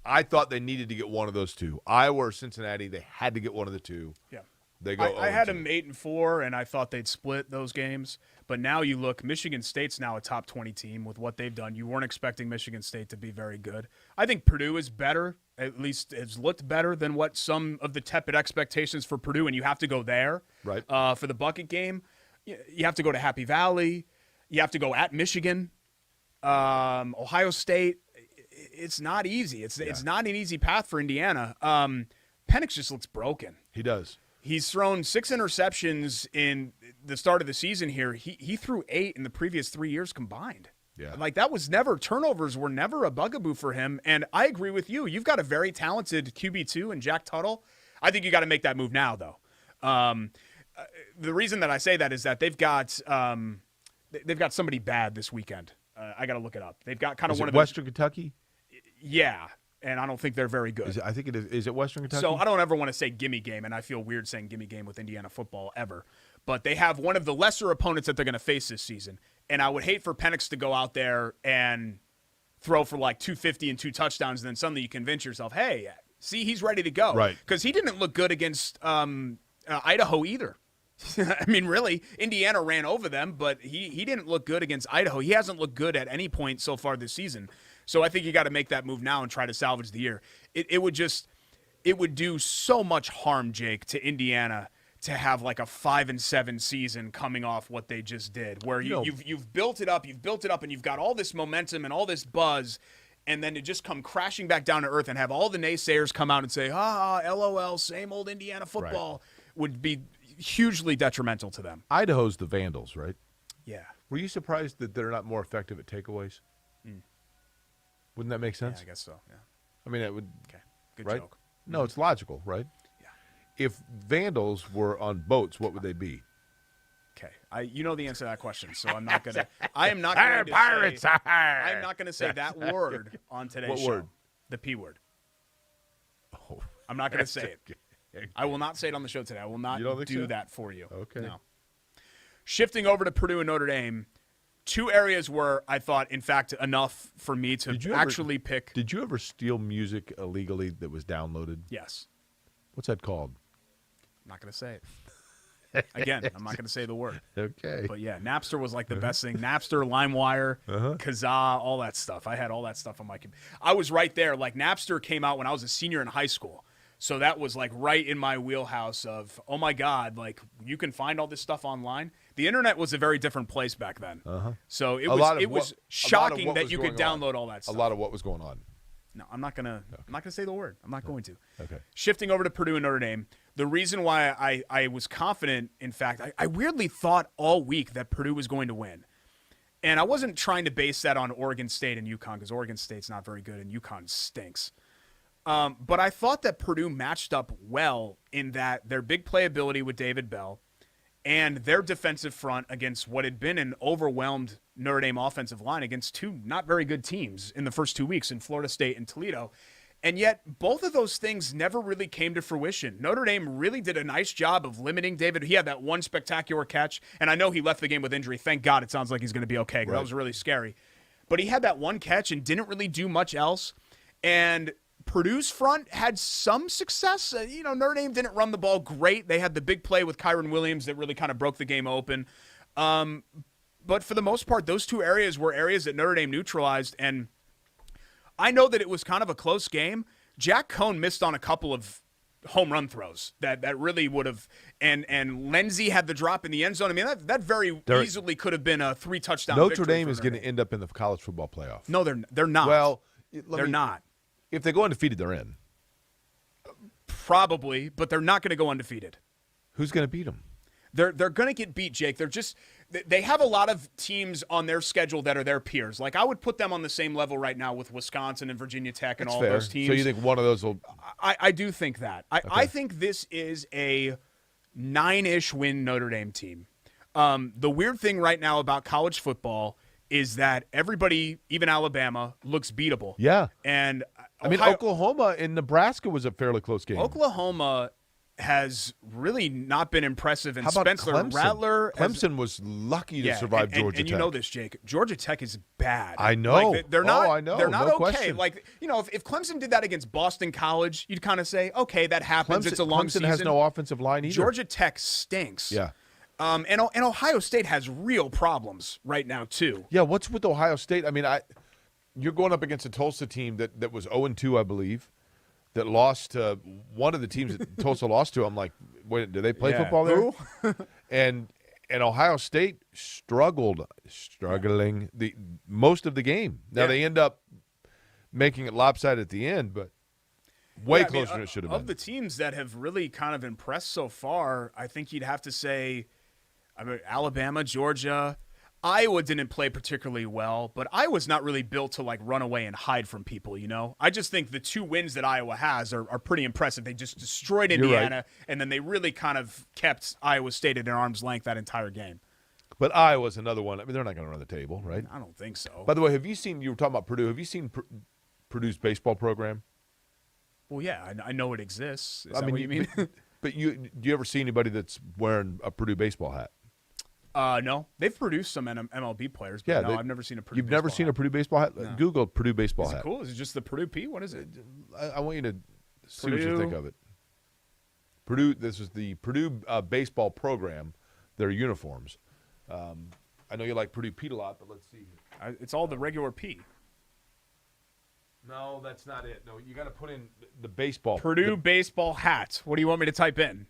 [SPEAKER 1] I thought they needed to get one of those two. Iowa or Cincinnati, they had to get one of the two.
[SPEAKER 2] Yeah.
[SPEAKER 1] They go.
[SPEAKER 2] I had them 8-4, and I thought they'd split those games. But now you look, Michigan State's now a top 20 team with what they've done. You weren't expecting Michigan State to be very good. I think Purdue is better, at least has looked better than what some of the tepid expectations for Purdue, and you have to go there.
[SPEAKER 1] Right.
[SPEAKER 2] For the bucket game. You have to go to Happy Valley. You have to go at Michigan. Ohio State. It's not easy. It's not an easy path for Indiana. Penix just looks broken.
[SPEAKER 1] He does.
[SPEAKER 2] He's thrown 6 interceptions in the start of the season here. He threw 8 in the previous 3 years combined.
[SPEAKER 1] Yeah.
[SPEAKER 2] Like, turnovers were never a bugaboo for him. And I agree with you. You've got a very talented QB2 in Jack Tuttle. I think you got to make that move now, though. The reason that I say that is that they've got somebody bad this weekend. I got to look it up. They've got kind of one of
[SPEAKER 1] Western Kentucky?
[SPEAKER 2] Yeah. And I don't think they're very good.
[SPEAKER 1] I think it is. Is it Western Kentucky?
[SPEAKER 2] So I don't ever want to say gimme game, and I feel weird saying gimme game with Indiana football ever. But they have one of the lesser opponents that they're going to face this season. And I would hate for Penix to go out there and throw for like 250 and 2 touchdowns, and then suddenly you convince yourself, hey, see, he's ready to go.
[SPEAKER 1] Right.
[SPEAKER 2] Because he didn't look good against Idaho either. I mean, really, Indiana ran over them, but he didn't look good against Idaho. He hasn't looked good at any point so far this season. So I think you got to make that move now and try to salvage the year. It would do so much harm, Jake, to Indiana to have like a 5-7 season coming off what they just did, where you've built it up, and you've got all this momentum and all this buzz, and then to just come crashing back down to earth and have all the naysayers come out and say, LOL, same old Indiana football, would be hugely detrimental to them.
[SPEAKER 1] Idaho's the Vandals, right?
[SPEAKER 2] Yeah.
[SPEAKER 1] Were you surprised that they're not more effective at takeaways? Wouldn't that make sense?
[SPEAKER 2] Yeah, I guess so, yeah.
[SPEAKER 1] I mean, it would.
[SPEAKER 2] Okay, good
[SPEAKER 1] right?
[SPEAKER 2] joke.
[SPEAKER 1] No, it's logical, right?
[SPEAKER 2] Yeah.
[SPEAKER 1] If Vandals were on boats, what would they be?
[SPEAKER 2] Okay, you know the answer to that question, so I'm not gonna. I am not going to
[SPEAKER 1] Pirates.
[SPEAKER 2] say. I'm not going to say that word on today's
[SPEAKER 1] What
[SPEAKER 2] show.
[SPEAKER 1] word?
[SPEAKER 2] The P word.
[SPEAKER 1] Oh,
[SPEAKER 2] I'm not going to say it. I will not say it on the show today. I will not do that for you.
[SPEAKER 1] Okay.
[SPEAKER 2] No. Shifting over to Purdue and Notre Dame, 2 areas where I thought, in fact, enough for me to actually pick.
[SPEAKER 1] Did you ever steal music illegally that was downloaded?
[SPEAKER 2] Yes.
[SPEAKER 1] What's that called?
[SPEAKER 2] I'm not going to say it. Again, I'm not going to say the word.
[SPEAKER 1] Okay.
[SPEAKER 2] But yeah, Napster was like the best thing. Napster, LimeWire, Kazaa, all that stuff. I had all that stuff on my computer. I was right there. Like, Napster came out when I was a senior in high school. So that was like right in my wheelhouse of, oh my God, like you can find all this stuff online. The internet was a very different place back then. So it was shocking that you could download all that stuff.
[SPEAKER 1] A lot of what was going on.
[SPEAKER 2] No, I'm not gonna say the word. I'm not going to.
[SPEAKER 1] Okay.
[SPEAKER 2] Shifting over to Purdue and Notre Dame, the reason why I was confident, in fact, I weirdly thought all week that Purdue was going to win. And I wasn't trying to base that on Oregon State and UConn, because Oregon State's not very good and UConn stinks. But I thought that Purdue matched up well in that their big playability with David Bell and their defensive front against what had been an overwhelmed Notre Dame offensive line against two not very good teams in the first 2 weeks in Florida State and Toledo. And yet both of those things never really came to fruition. Notre Dame really did a nice job of limiting David. He had that one spectacular catch, and I know he left the game with injury. Thank God it sounds like he's going to be okay, because that was really scary. But he had that one catch and didn't really do much else. And Purdue's front had some success. Notre Dame didn't run the ball great. They had the big play with Kyron Williams that really kind of broke the game open. But for the most part, those two areas were areas that Notre Dame neutralized. And I know that it was kind of a close game. Jack Cohn missed on a couple of home run throws that really would have. And Lenzy had the drop in the end zone. I mean, that very easily could have been a 3-touchdown victory.
[SPEAKER 1] Notre Dame is going to end up in the college football playoff.
[SPEAKER 2] No, they're not.
[SPEAKER 1] Well,
[SPEAKER 2] they're not.
[SPEAKER 1] If they go undefeated, they're in.
[SPEAKER 2] Probably, but they're not going to go undefeated.
[SPEAKER 1] Who's going to beat them?
[SPEAKER 2] They're going to get beat, Jake. They have a lot of teams on their schedule that are their peers. Like, I would put them on the same level right now with Wisconsin and Virginia Tech and
[SPEAKER 1] That's
[SPEAKER 2] all
[SPEAKER 1] fair.
[SPEAKER 2] those teams.
[SPEAKER 1] So you think one of those will?
[SPEAKER 2] I do think that. I think this is a 9-ish win Notre Dame team. The weird thing right now about college football is that everybody, even Alabama, looks beatable.
[SPEAKER 1] Yeah.
[SPEAKER 2] And
[SPEAKER 1] Oklahoma and Nebraska was a fairly close game.
[SPEAKER 2] Oklahoma has really not been impressive. And
[SPEAKER 1] How about
[SPEAKER 2] Spencer
[SPEAKER 1] Clemson?
[SPEAKER 2] Rattler.
[SPEAKER 1] Clemson was lucky to survive Georgia Tech.
[SPEAKER 2] And you know this, Jake. Georgia Tech is bad.
[SPEAKER 1] I know.
[SPEAKER 2] They're not.
[SPEAKER 1] I know.
[SPEAKER 2] They're not
[SPEAKER 1] no
[SPEAKER 2] okay.
[SPEAKER 1] Question.
[SPEAKER 2] Like, if Clemson did that against Boston College, you'd kind of say, okay, that happens. It's a long
[SPEAKER 1] Clemson
[SPEAKER 2] season.
[SPEAKER 1] has no offensive line either.
[SPEAKER 2] Georgia Tech stinks.
[SPEAKER 1] Yeah.
[SPEAKER 2] And Ohio State has real problems right now too.
[SPEAKER 1] Yeah. What's with Ohio State? I mean, you're going up against a Tulsa team that was 0-2, I believe, that lost to one of the teams that Tulsa lost to. I'm like, wait, do they play football there?
[SPEAKER 2] Who?
[SPEAKER 1] and Ohio State struggling the most of the game. Now they end up making it lopsided at the end, but way closer than it should have been.
[SPEAKER 2] Of the teams that have really kind of impressed so far, I think you'd have to say, Alabama, Georgia. Iowa didn't play particularly well, but Iowa's not really built to run away and hide from people, I just think the 2 wins that Iowa has are pretty impressive. They just destroyed Indiana, and then they really kind of kept Iowa State at an arm's length that entire game.
[SPEAKER 1] But Iowa's another one. I mean, they're not going to run the table, right?
[SPEAKER 2] I don't think so.
[SPEAKER 1] By the way, you were talking about Purdue. Have you seen Purdue's baseball program?
[SPEAKER 2] Well, yeah, I know it exists. Is that what you mean?
[SPEAKER 1] But do you ever see anybody that's wearing a Purdue baseball hat?
[SPEAKER 2] No, they've produced some MLB players, but I've never seen a Purdue.
[SPEAKER 1] You've never seen a Purdue baseball hat?
[SPEAKER 2] No.
[SPEAKER 1] Google Purdue baseball
[SPEAKER 2] hat.
[SPEAKER 1] Is it
[SPEAKER 2] cool? Is it just the Purdue P? What is it?
[SPEAKER 1] I want you to see what you think of it. Purdue. This is the Purdue baseball program. Their uniforms. I know you like Purdue Pete a lot, but let's see.
[SPEAKER 2] It's all the regular P.
[SPEAKER 1] No, that's not it. No, you got to put in the baseball.
[SPEAKER 2] Purdue baseball hat. What do you want me to type in?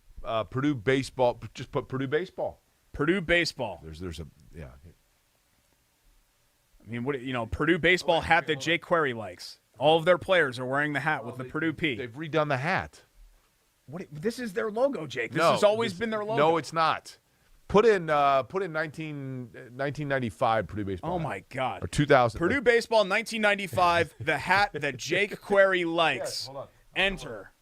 [SPEAKER 1] Purdue baseball. Just put Purdue baseball.
[SPEAKER 2] Purdue baseball.
[SPEAKER 1] There's a yeah.
[SPEAKER 2] I mean, Purdue baseball hat that Jake Query likes. All of their players are wearing the hat with the Purdue P.
[SPEAKER 1] They've redone the hat.
[SPEAKER 2] This is their logo, Jake. This has always been their logo.
[SPEAKER 1] No, it's not. Put in 1995 Purdue baseball.
[SPEAKER 2] Oh my God.
[SPEAKER 1] Or 2000.
[SPEAKER 2] Purdue baseball 1995. The hat that Jake Query likes.
[SPEAKER 1] Yes, hold on.
[SPEAKER 2] Enter.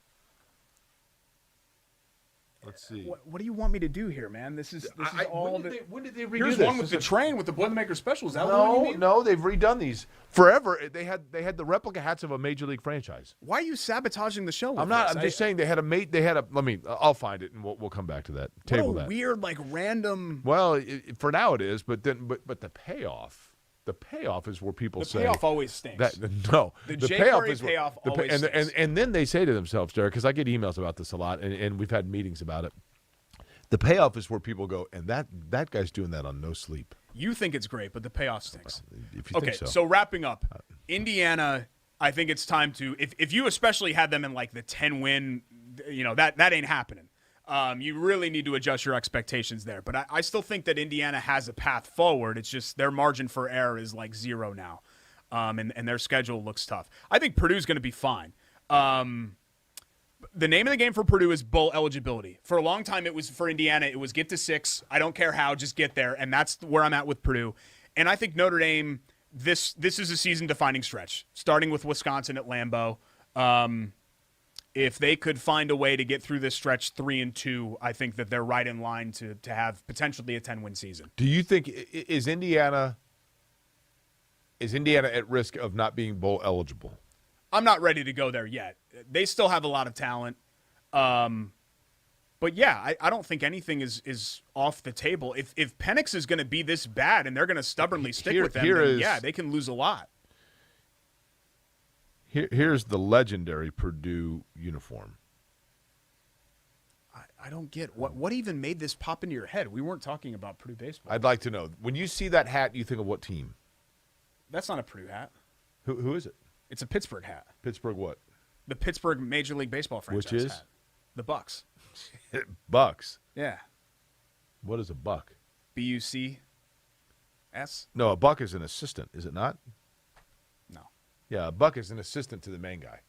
[SPEAKER 1] Let's see.
[SPEAKER 2] What do you want me to do here, man? This is all.
[SPEAKER 1] When did they redo
[SPEAKER 2] Here's
[SPEAKER 1] this?
[SPEAKER 2] one with the train with the Boilermaker special. Is that what you mean?
[SPEAKER 1] No, they've redone these forever. They had the replica hats of a major league franchise.
[SPEAKER 2] Why are you sabotaging the show?
[SPEAKER 1] I'm not. I'm just saying they had a. Let me. I'll find it and we'll come back to that. Table that.
[SPEAKER 2] Weird, random.
[SPEAKER 1] Well, for now it is, but the payoff. The payoff is where people say.
[SPEAKER 2] The payoff always stinks.
[SPEAKER 1] The
[SPEAKER 2] payoff is payoff always stinks.
[SPEAKER 1] And then they say to themselves, Derek, because I get emails about this a lot, and we've had meetings about it. The payoff is where people go, and that guy's doing that on no sleep.
[SPEAKER 2] You think it's great, but the payoff stinks.
[SPEAKER 1] If you think so.
[SPEAKER 2] So wrapping up, Indiana, I think it's time to, if you especially had them in the 10-win, that ain't happening. You really need to adjust your expectations there. But I still think that Indiana has a path forward. It's just their margin for error is like 0 now, and their schedule looks tough. I think Purdue's going to be fine. The name of the game for Purdue is bowl eligibility. For a long time, it was for Indiana. It was get to 6. I don't care how, just get there, and that's where I'm at with Purdue. And I think Notre Dame, this is a season-defining stretch, starting with Wisconsin at Lambeau. If they could find a way to get through this stretch 3-2, I think that they're right in line to have potentially a 10-win season.
[SPEAKER 1] Do you think is Indiana at risk of not being bowl eligible?
[SPEAKER 2] I'm not ready to go there yet. They still have a lot of talent. But, yeah, I don't think anything is off the table. If Penix is going to be this bad and they're going to stubbornly stick with them, then they can lose a lot.
[SPEAKER 1] Here's the legendary Purdue uniform.
[SPEAKER 2] I don't get what even made this pop into your head. We weren't talking about Purdue baseball.
[SPEAKER 1] I'd like to know. When you see that hat, you think of what team?
[SPEAKER 2] That's not a Purdue hat.
[SPEAKER 1] Who is it?
[SPEAKER 2] It's a Pittsburgh hat.
[SPEAKER 1] Pittsburgh what?
[SPEAKER 2] The Pittsburgh Major League Baseball franchise.
[SPEAKER 1] Which is?
[SPEAKER 2] Hat. The Bucks.
[SPEAKER 1] Bucks.
[SPEAKER 2] Yeah.
[SPEAKER 1] What is a buck?
[SPEAKER 2] BUCS?
[SPEAKER 1] No, a buck is an assistant, is it not?
[SPEAKER 2] No.
[SPEAKER 1] Yeah, a buck is an assistant to the main guy.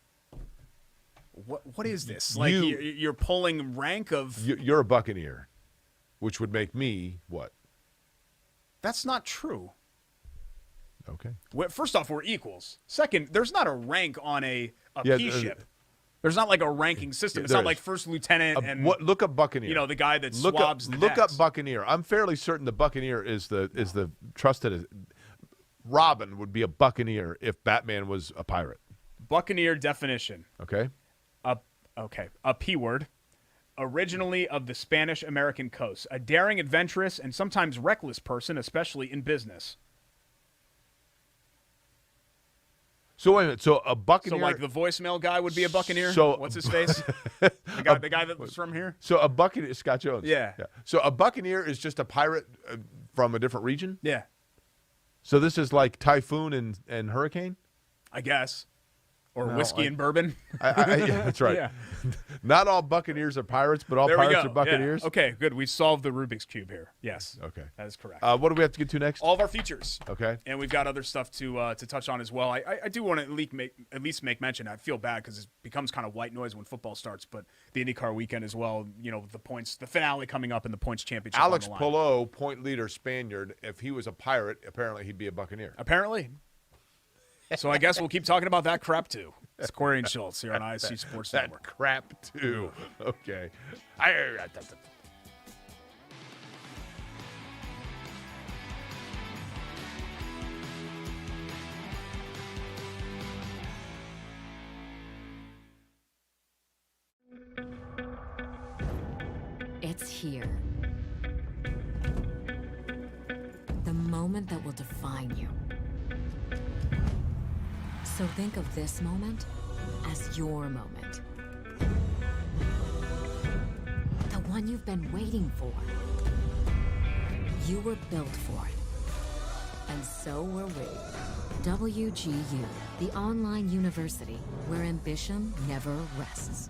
[SPEAKER 2] What is this? Like you're pulling rank of...
[SPEAKER 1] You're a Buccaneer, which would make me what?
[SPEAKER 2] That's not true.
[SPEAKER 1] Okay.
[SPEAKER 2] First off, we're equals. Second, there's not a rank on a P ship. There's not like a ranking system. It's not like first lieutenant and
[SPEAKER 1] look up Buccaneer.
[SPEAKER 2] The guy that swabs the
[SPEAKER 1] Look
[SPEAKER 2] decks.
[SPEAKER 1] up Buccaneer. I'm fairly certain the Buccaneer is the trusted. Robin would be a Buccaneer if Batman was a pirate.
[SPEAKER 2] Buccaneer definition.
[SPEAKER 1] Okay.
[SPEAKER 2] A P word. Originally of the Spanish-American coast. A daring, adventurous, and sometimes reckless person, especially in business.
[SPEAKER 1] So wait a minute. So a Buccaneer.
[SPEAKER 2] So like the voicemail guy would be a Buccaneer?
[SPEAKER 1] So
[SPEAKER 2] what's his face? the guy that was from here?
[SPEAKER 1] So a Buccaneer, Scott Jones.
[SPEAKER 2] Yeah.
[SPEAKER 1] So a Buccaneer is just a pirate from a different region?
[SPEAKER 2] Yeah.
[SPEAKER 1] So this is like Typhoon and Hurricane?
[SPEAKER 2] I guess. Or whiskey and bourbon.
[SPEAKER 1] Yeah, that's right.
[SPEAKER 2] Yeah.
[SPEAKER 1] Not all Buccaneers are pirates, but all pirates are Buccaneers.
[SPEAKER 2] Yeah. Okay, good. We solved the Rubik's Cube here. Yes.
[SPEAKER 1] Okay.
[SPEAKER 2] That is correct.
[SPEAKER 1] What do we have to get to next?
[SPEAKER 2] All of our features.
[SPEAKER 1] Okay.
[SPEAKER 2] And we've got other stuff to touch on as well. I do want to at least make mention. I feel bad because it becomes kind of white noise when football starts, but the IndyCar weekend as well, the finale coming up in the points championship.
[SPEAKER 1] Alex Palou, point leader Spaniard, if he was a pirate, apparently he'd be a Buccaneer.
[SPEAKER 2] Apparently. So I guess we'll keep talking about that crap too. It's Corey and Schultz here on ISC Sports Network.
[SPEAKER 1] That crap too. Okay.
[SPEAKER 3] It's here. The moment that will define you. So think of this moment as your moment. The one you've been waiting for. You were built for it. And so were we. WGU, the online university where ambition never rests.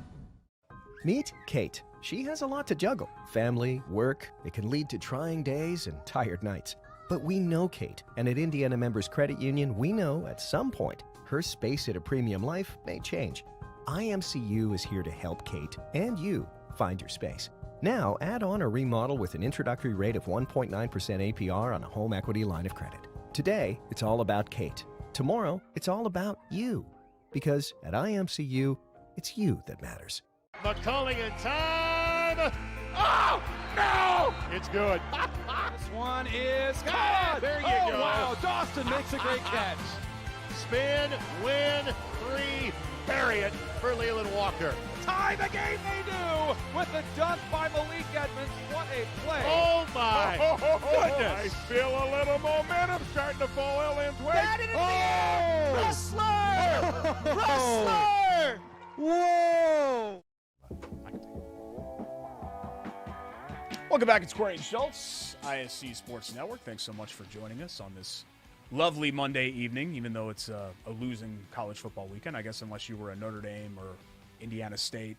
[SPEAKER 9] Meet Kate. She has a lot to juggle. Family, work, it can lead to trying days and tired nights. But we know Kate, and at Indiana Members Credit Union, we know at some point her space at a premium life may change. IMCU is here to help Kate and you find your space. Now, add on or remodel with an introductory rate of 1.9% APR on a home equity line of credit. Today, it's all about Kate. Tomorrow, it's all about you. Because at IMCU, it's you that matters.
[SPEAKER 5] McCulling in time. Oh, no! It's good.
[SPEAKER 7] This one is caught.
[SPEAKER 5] There you go.
[SPEAKER 7] Wow, Dawson makes a great catch.
[SPEAKER 5] Spin, win, 3, bury it for Leland Walker.
[SPEAKER 7] Tie the game they do with the dunk by Malik Edmonds. What a play.
[SPEAKER 5] Oh, my goodness.
[SPEAKER 6] I feel a little momentum starting to fall Ellen's way.
[SPEAKER 7] That is Wrestler! Wrestler! Whoa!
[SPEAKER 2] Welcome back. It's Corey and Schultz, ISC Sports Network. Thanks so much for joining us on this lovely Monday evening, even though it's a losing college football weekend, I guess, unless you were a Notre Dame or Indiana State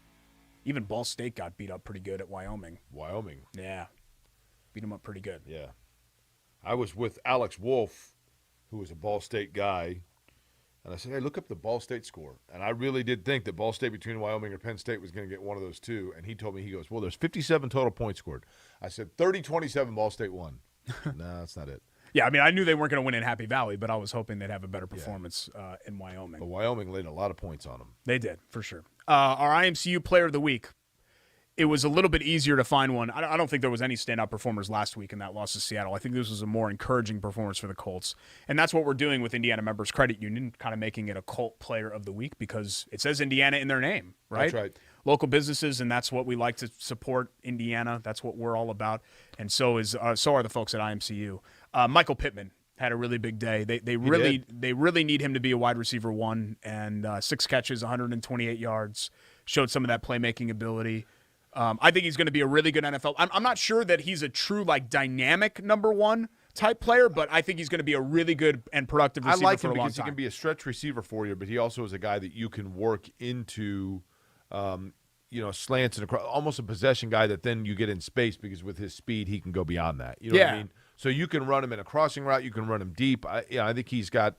[SPEAKER 2] Even Ball State got beat up pretty good at Wyoming.
[SPEAKER 1] Wyoming.
[SPEAKER 2] Yeah. Beat them up pretty good.
[SPEAKER 1] Yeah. I was with Alex Wolf, who was a Ball State guy, and I said, hey, look up the Ball State score. And I really did think that Ball State between Wyoming and Penn State was going to get one of those two. And he told me, he goes, well, there's 57 total points scored. I said, 30-27, Ball State won. No, that's not it.
[SPEAKER 2] Yeah, I mean, I knew they weren't going to win in Happy Valley, but I was hoping they'd have a better performance in Wyoming.
[SPEAKER 1] But Wyoming laid a lot of points on them.
[SPEAKER 2] They did, for sure. Our IMCU Player of the Week. It was a little bit easier to find one. I don't think there was any standout performers last week in that loss to Seattle. I think this was a more encouraging performance for the Colts. And that's what we're doing with Indiana Members Credit Union, kind of making it a Colt Player of the Week because it says Indiana in their name, right?
[SPEAKER 1] That's right.
[SPEAKER 2] Local businesses, and that's what we like to support, Indiana. That's what we're all about. And so are the folks at IMCU. Michael Pittman had a really big day. They really need him to be a wide receiver one, and 6 catches, 128 yards, showed some of that playmaking ability. I think he's going to be a really good NFL. I'm not sure that he's a true dynamic number one type player, but I think he's going to be a really good and productive receiver for a long time.
[SPEAKER 1] I like him because he can be a stretch receiver for you, but he also is a guy that you can work into, slants and across, almost a possession guy that then you get in space because with his speed he can go beyond that. You know what I mean? So you can run him in a crossing route, you can run him deep. I think he's got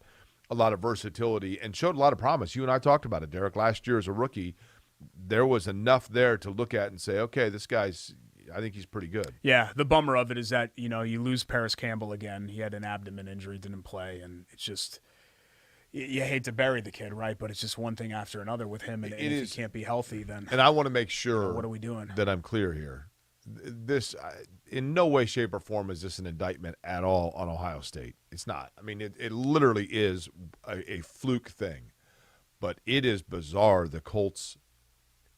[SPEAKER 1] a lot of versatility and showed a lot of promise. You and I talked about it, Derek. Last year as a rookie, there was enough there to look at and say, okay, this guy's – I think he's pretty good.
[SPEAKER 2] Yeah, the bummer of it is that, you lose Paris Campbell again. He had an abdomen injury, didn't play, and it's just – you hate to bury the kid, right? But it's just one thing after another with him, and if he can't be healthy, then –
[SPEAKER 1] And I want to make sure
[SPEAKER 2] what are we doing?
[SPEAKER 1] That I'm clear here. This in no way, shape, or form is this an indictment at all on Ohio State. It's not. I mean, it literally is a fluke thing. But it is bizarre, the Colts'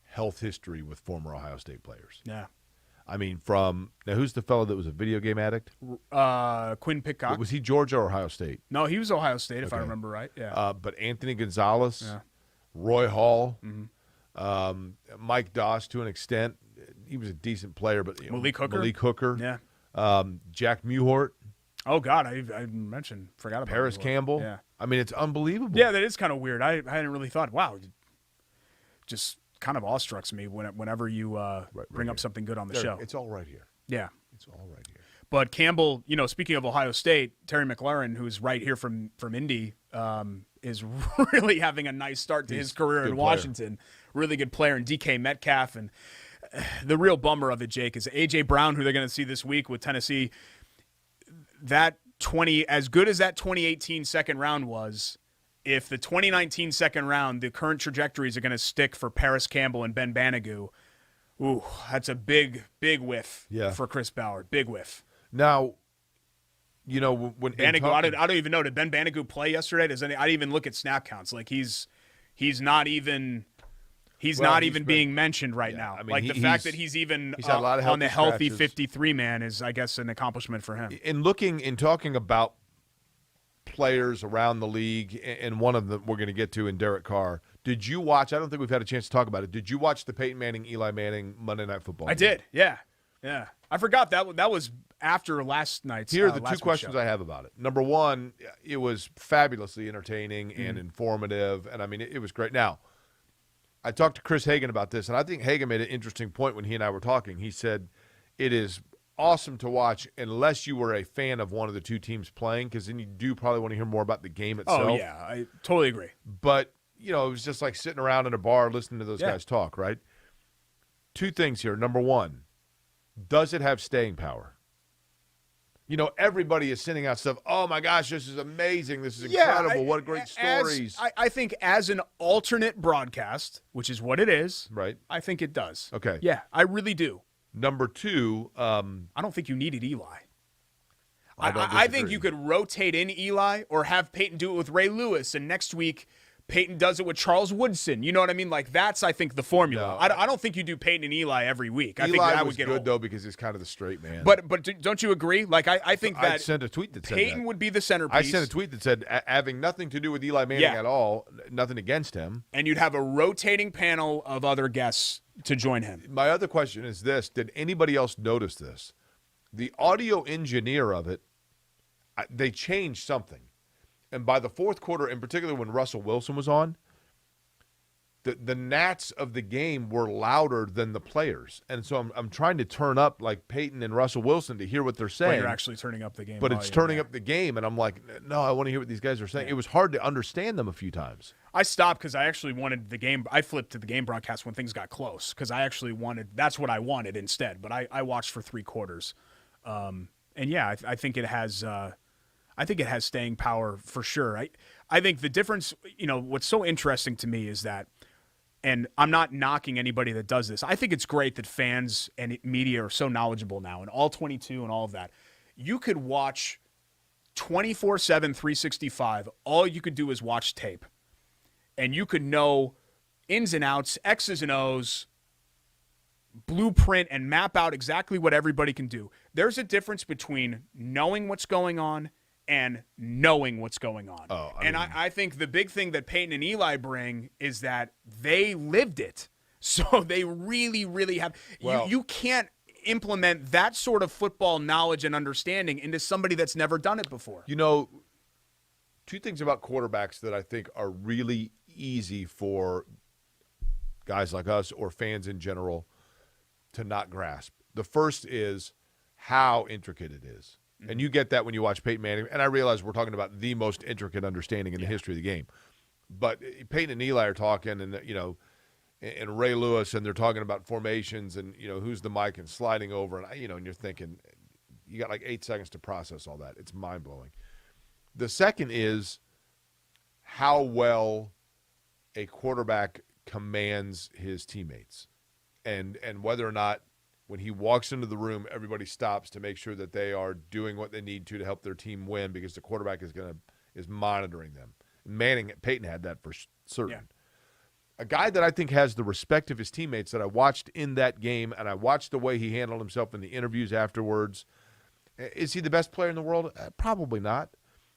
[SPEAKER 1] health history with former Ohio State players.
[SPEAKER 2] Yeah.
[SPEAKER 1] I mean, now who's the fellow that was a video game addict?
[SPEAKER 2] Quinn Pitcock.
[SPEAKER 1] Was he Georgia or Ohio State?
[SPEAKER 2] No, he was Ohio State, if I remember right. Yeah.
[SPEAKER 1] But Anthony Gonzalez, Roy Hall, Mike Doss to an extent. He was a decent player, but
[SPEAKER 2] Malik
[SPEAKER 1] Hooker.
[SPEAKER 2] Yeah.
[SPEAKER 1] Jack Mewhort.
[SPEAKER 2] Oh, God, I forgot about
[SPEAKER 1] Paris Campbell.
[SPEAKER 2] Yeah.
[SPEAKER 1] I mean, it's unbelievable.
[SPEAKER 2] Yeah, that is kind of weird. I hadn't really thought, wow, just kind of awestrucks me whenever you bring up something good on the show.
[SPEAKER 1] It's all right here.
[SPEAKER 2] Yeah.
[SPEAKER 1] It's all right here.
[SPEAKER 2] But Campbell, speaking of Ohio State, Terry McLaurin, who's right here from Indy, is really having a nice start to his career in Washington. Really good player. And DK Metcalf. And the real bummer of it, Jake, is A.J. Brown, who they're going to see this week with Tennessee. As good as that 2018 second round was, if the 2019 second round, the current trajectories are going to stick for Paris Campbell and Ben Banigou, that's a big, big whiff for Chris Ballard. Big whiff.
[SPEAKER 1] Now, when
[SPEAKER 2] Banigou, I don't even know. Did Ben Banigou play yesterday? I didn't even look at snap counts. Like he's not even being mentioned right now. I mean, the fact that he's even
[SPEAKER 1] had a lot of
[SPEAKER 2] on the healthy
[SPEAKER 1] scratches.
[SPEAKER 2] 53 man is, I guess, an accomplishment for him.
[SPEAKER 1] In talking about players around the league, and one of them we're going to get to in Derek Carr. Did you watch? I don't think we've had a chance to talk about it. Did you watch the Peyton Manning, Eli Manning Monday Night Football?
[SPEAKER 2] I did. Yeah. I forgot that was after last night's.
[SPEAKER 1] Here are the two questions I have about it. Number one, it was fabulously entertaining and informative, and I mean it was great. Now, I talked to Chris Hagan about this, and I think Hagan made an interesting point when he and I were talking. He said it is awesome to watch unless you were a fan of one of the two teams playing, because then you do probably want to hear more about the game itself.
[SPEAKER 2] Oh, yeah. I totally agree.
[SPEAKER 1] But, it was just like sitting around in a bar listening to those guys talk, right? Two things here. Number one, does it have staying power? Everybody is sending out stuff. Oh, my gosh, this is amazing. This is incredible. What great stories.
[SPEAKER 2] I think as an alternate broadcast, which is what it is,
[SPEAKER 1] right?
[SPEAKER 2] I think it does.
[SPEAKER 1] Okay.
[SPEAKER 2] Yeah, I really do.
[SPEAKER 1] Number two.
[SPEAKER 2] I don't think you needed Eli.
[SPEAKER 1] I
[SPEAKER 2] think you could rotate in Eli or have Peyton do it with Ray Lewis, and next week Peyton does it with Charles Woodson. You know what I mean? Like, that's, I think, the formula.
[SPEAKER 1] No.
[SPEAKER 2] I don't think you do Peyton and Eli every week. I
[SPEAKER 1] Eli
[SPEAKER 2] think that
[SPEAKER 1] was
[SPEAKER 2] would get
[SPEAKER 1] good,
[SPEAKER 2] old.
[SPEAKER 1] though, because he's kind of the straight man.
[SPEAKER 2] But don't you agree? Like, I think that
[SPEAKER 1] I sent a tweet that said
[SPEAKER 2] Peyton
[SPEAKER 1] that.
[SPEAKER 2] would be the centerpiece.
[SPEAKER 1] I sent a tweet that said, having nothing to do with Eli Manning at all, nothing against him.
[SPEAKER 2] And you'd have a rotating panel of other guests to join him.
[SPEAKER 1] My other question is this. Did anybody else notice this? The audio engineer of it, they changed something. And by the fourth quarter, in particular when Russell Wilson was on, the gnats of the game were louder than the players. And so I'm trying to turn up like Peyton and Russell Wilson to hear what they're saying.
[SPEAKER 2] But you're actually turning up the game.
[SPEAKER 1] But it's turning up the game, and I'm like, no, I want to hear what these guys are saying. Yeah. It was hard to understand them a few times.
[SPEAKER 2] I stopped because I actually wanted the game. I flipped to the game broadcast when things got close because I actually wanted – that's what I wanted instead. But I watched for 3 quarters. And, yeah, I think it has staying power for sure. I think the difference – what's so interesting to me is that – and I'm not knocking anybody that does this. I think it's great that fans and media are so knowledgeable now, and all 22 and all of that. You could watch 24/7, 365. All you could do is watch tape. And you could know ins and outs, X's and O's, blueprint, and map out exactly what everybody can do. There's a difference between knowing what's going on and knowing what's going on. I think the big thing that Peyton and Eli bring is that they lived it. So they really, really have. Well, you can't implement that sort of football knowledge and understanding into somebody that's never done it before.
[SPEAKER 1] 2 things about quarterbacks that I think are really easy for guys like us or fans in general to not grasp. The first is how intricate it is. And you get that when you watch Peyton Manning. And I realize we're talking about the most intricate understanding in the history of the game. But Peyton and Eli are talking, and and Ray Lewis, and they're talking about formations and, who's the mic and sliding over. And, and you're thinking, you got like 8 seconds to process all that. It's mind-blowing. The second is how well a quarterback commands his teammates and whether or not when he walks into the room, everybody stops to make sure that they are doing what they need to help their team win because the quarterback is monitoring them. Peyton had that for certain. Yeah. A guy that I think has the respect of his teammates that I watched in that game, and I watched the way he handled himself in the interviews afterwards. Is he the best player in the world? Probably not.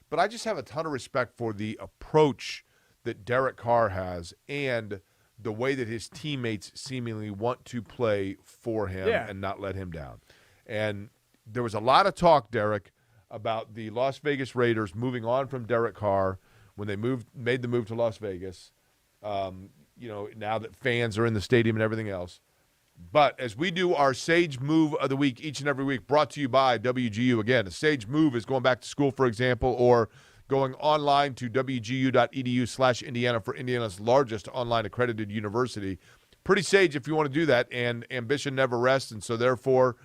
[SPEAKER 1] But I just have a ton of respect for the approach that Derek Carr has and the way that his teammates seemingly want to play for him and not let him down. And there was a lot of talk, Derek, about the Las Vegas Raiders moving on from Derek Carr when they made the move to Las Vegas, now that fans are in the stadium and everything else. But as we do our Sage Move of the Week each and every week, brought to you by WGU. Again, a Sage Move is going back to school, for example, or going online to wgu.edu/Indiana for Indiana's largest online accredited university. Pretty sage if you want to do that, and ambition never rests, and so therefore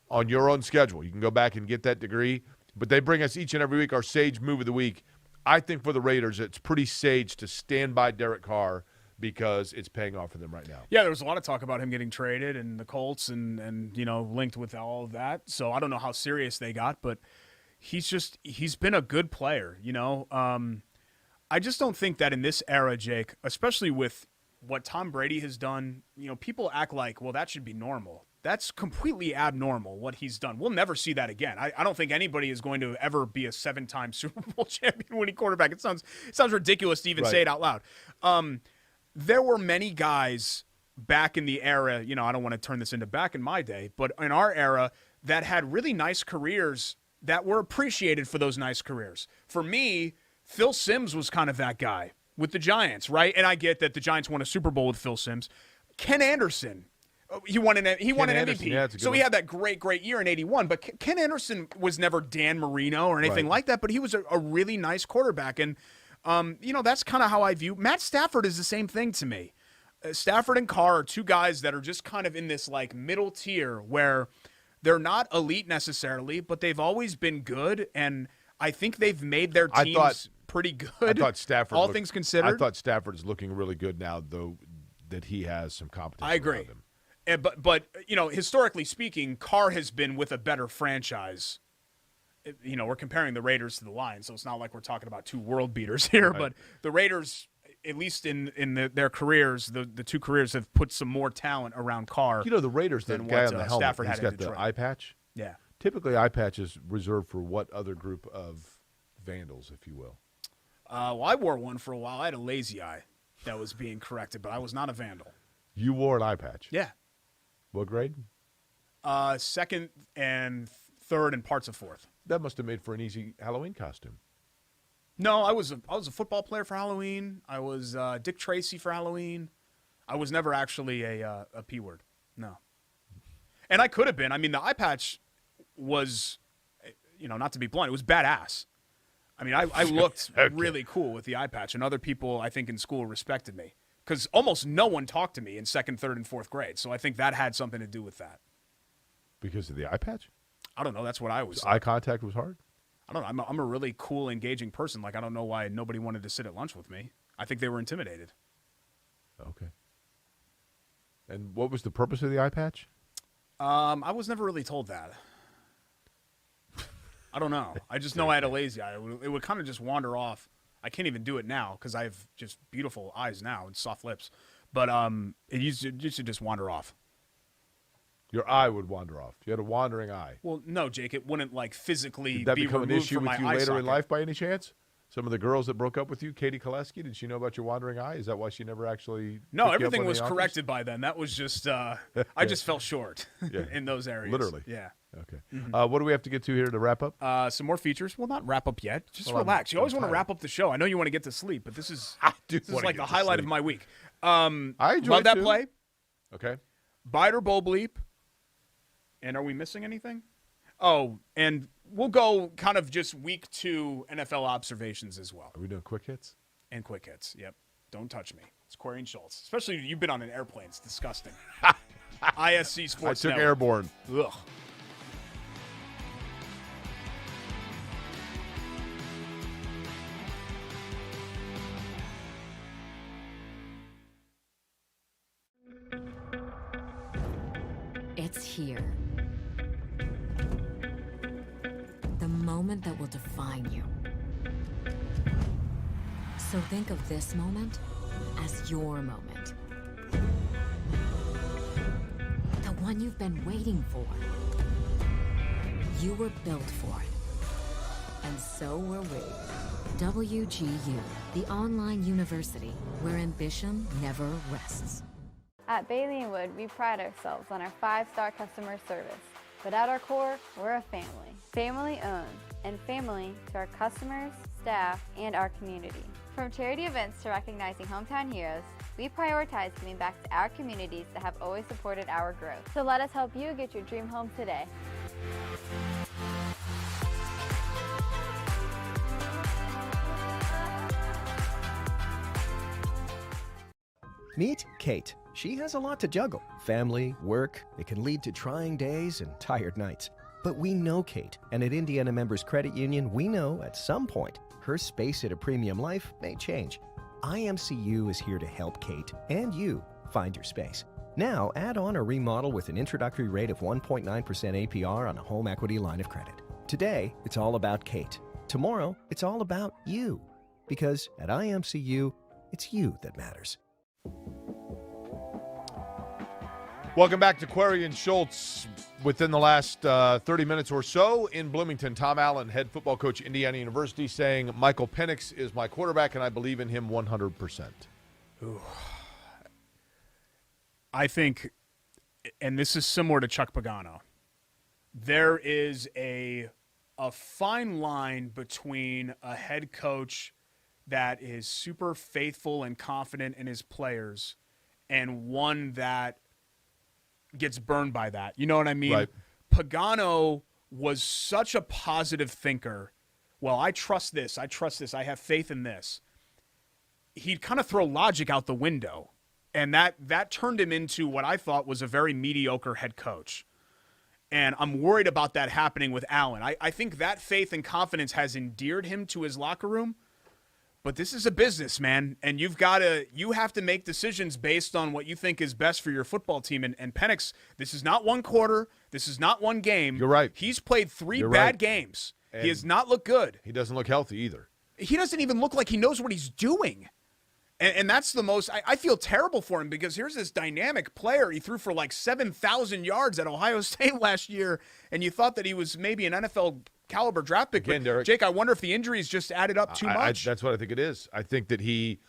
[SPEAKER 1] on your own schedule, you can go back and get that degree. But they bring us each and every week our Sage Move of the Week. I think for the Raiders, it's pretty sage to stand by Derek Carr because it's paying off for them right now.
[SPEAKER 2] Yeah, there was a lot of talk about him getting traded and the Colts and linked with all of that. So I don't know how serious they got, but he's been a good player, I just don't think that in this era, Jake, especially with what Tom Brady has done, people act like, well, that should be normal. That's completely abnormal what he's done. We'll never see that again. I don't think anybody is going to ever be a 7-time Super Bowl champion winning quarterback. It sounds ridiculous to even say it out loud. There were many guys back in the era, I don't want to turn this into back in my day, but in our era that had really nice careers that were appreciated for those nice careers. For me, Phil Simms was kind of that guy with the Giants, right? And I get that the Giants won a Super Bowl with Phil Simms. Ken Anderson, he won an MVP. Yeah, so he had that great year in 81. But Ken Anderson was never Dan Marino or anything like that, but he was a really nice quarterback. And, that's kind of how I view. Matt Stafford is the same thing to me. Stafford and Carr are 2 guys that are just kind of in this like middle tier where they're not elite necessarily, but they've always been good, and I think they've made their teams pretty good.
[SPEAKER 1] I thought Stafford,
[SPEAKER 2] all things considered.
[SPEAKER 1] I thought Stafford's looking really good now, though, that he has some competition.
[SPEAKER 2] I agree. But historically speaking, Carr has been with a better franchise. We're comparing the Raiders to the Lions, so it's not like we're talking about 2 world beaters here, right. But the Raiders, at least in their careers, the 2 careers have put some more talent around Carr.
[SPEAKER 1] The Raiders, that guy on the helmet,
[SPEAKER 2] Stafford
[SPEAKER 1] he's got the eye patch.
[SPEAKER 2] Yeah.
[SPEAKER 1] Typically, eye patch is reserved for what other group of vandals, if you will?
[SPEAKER 2] Well, I wore one for a while. I had a lazy eye that was being corrected, but I was not a vandal.
[SPEAKER 1] You wore an eye patch?
[SPEAKER 2] Yeah.
[SPEAKER 1] What grade?
[SPEAKER 2] 2nd and 3rd and parts of 4th.
[SPEAKER 1] That must have made for an easy Halloween costume.
[SPEAKER 2] No, I was a football player for Halloween. I was Dick Tracy for Halloween. I was never actually a P word. No. And I could have been. I mean, the eye patch was, not to be blunt, it was badass. I mean, I looked really cool with the eye patch, and other people, I think, in school respected me because almost no one talked to me in 2nd, 3rd, and 4th grade. So I think that had something to do with that.
[SPEAKER 1] Because of the eye patch?
[SPEAKER 2] I don't know. That's what I was.
[SPEAKER 1] Eye contact was hard?
[SPEAKER 2] I don't know. I'm a really cool, engaging person. Like, I don't know why nobody wanted to sit at lunch with me. I think they were intimidated.
[SPEAKER 1] Okay. And what was the purpose of the eye patch?
[SPEAKER 2] I was never really told that. I don't know. I just know I had a lazy eye. It would kind of just wander off. I can't even do it now because I have just beautiful eyes now and soft lips. But it used to just wander off.
[SPEAKER 1] Your eye would wander off. You had a wandering eye.
[SPEAKER 2] Well, no, Jake. It wouldn't physically
[SPEAKER 1] Did that
[SPEAKER 2] be
[SPEAKER 1] become an
[SPEAKER 2] removed
[SPEAKER 1] issue
[SPEAKER 2] from
[SPEAKER 1] with
[SPEAKER 2] my
[SPEAKER 1] you
[SPEAKER 2] eye
[SPEAKER 1] later
[SPEAKER 2] socket.
[SPEAKER 1] in life by any chance? Some of the girls that broke up with you, Katie Koleski, did she know about your wandering eye? Is that why she never actually?
[SPEAKER 2] No,
[SPEAKER 1] picked you up
[SPEAKER 2] everything
[SPEAKER 1] on
[SPEAKER 2] was
[SPEAKER 1] the offers?
[SPEAKER 2] corrected by then. That was just I just fell short in those areas.
[SPEAKER 1] Literally.
[SPEAKER 2] Yeah.
[SPEAKER 1] Okay. What do we have to get to here to wrap up?
[SPEAKER 2] Some more features. Well, not wrap up yet. Just
[SPEAKER 1] Well,
[SPEAKER 2] relax. You always
[SPEAKER 1] I'm
[SPEAKER 2] want to
[SPEAKER 1] tired.
[SPEAKER 2] wrap up the show. I know you want to get to sleep, but this is like the
[SPEAKER 1] to
[SPEAKER 2] highlight of
[SPEAKER 1] sleep.
[SPEAKER 2] my week.
[SPEAKER 1] I enjoyed
[SPEAKER 2] love that
[SPEAKER 1] too.
[SPEAKER 2] play.
[SPEAKER 1] Okay.
[SPEAKER 2] Bite or Bowl Bleep. And are we missing anything? Oh, and we'll go kind of just week 2 NFL observations as well.
[SPEAKER 1] Are we doing quick hits?
[SPEAKER 2] And quick hits. Yep. Don't touch me. It's Query and Schultz. Especially you've been on an airplane. It's disgusting. ISC Sports
[SPEAKER 1] I took
[SPEAKER 2] Network.
[SPEAKER 1] airborne.
[SPEAKER 2] Ugh.
[SPEAKER 3] It's here. The moment that will define you. So think of this moment as your moment. The one you've been waiting for. You were built for it. And so were we. WGU, the online university where ambition never rests.
[SPEAKER 4] At Bailey & Wood, we pride ourselves on our 5-star customer service. But at our core, we're a family. Family owned, and family to our customers, staff, and our community. From charity events to recognizing hometown heroes, we prioritize giving back to our communities that have always supported our growth. So let us help you get your dream home today.
[SPEAKER 9] Meet Kate. She has a lot to juggle. Family, work, it can lead to trying days and tired nights. But we know Kate, and at Indiana Members Credit Union, we know at some point her space at a premium life may change. IMCU is here to help Kate and you find your space. Now, add on or remodel with an introductory rate of 1.9% APR on a home equity line of credit. Today, it's all about Kate. Tomorrow, it's all about you. Because at IMCU, it's you that matters.
[SPEAKER 1] Welcome back to Query and Schultz. Within the last 30 minutes or so in Bloomington, Tom Allen, head football coach, Indiana University, saying Michael Penix is my quarterback and I believe in him 100%.
[SPEAKER 2] Ooh. I think, and this is similar to Chuck Pagano, there is a fine line between a head coach that is super faithful and confident in his players and one that gets burned by that. You know what I mean?
[SPEAKER 1] Right.
[SPEAKER 2] Pagano was such a positive thinker. Well, I trust this. I have faith in this. He'd kind of throw logic out the window. And that turned him into what I thought was a very mediocre head coach. And I'm worried about that happening with Allen. I think that faith and confidence has endeared him to his locker room. But this is a business, man, and you have to make decisions based on what you think is best for your football team. And Penix, this is not one quarter. This is not one game.
[SPEAKER 1] You're right.
[SPEAKER 2] He's played 3
[SPEAKER 1] You're
[SPEAKER 2] bad
[SPEAKER 1] right.
[SPEAKER 2] games.
[SPEAKER 1] And
[SPEAKER 2] he has not looked good.
[SPEAKER 1] He doesn't look healthy either.
[SPEAKER 2] He doesn't even look like he knows what he's doing. And that's the most – I feel terrible for him because here's this dynamic player. He threw for like 7,000 yards at Ohio State last year, and you thought that he was maybe an NFL caliber draft pick.
[SPEAKER 1] Again,
[SPEAKER 2] but
[SPEAKER 1] Derek,
[SPEAKER 2] Jake, I wonder if the injuries just added up too much.
[SPEAKER 1] That's what I think it is. I think that he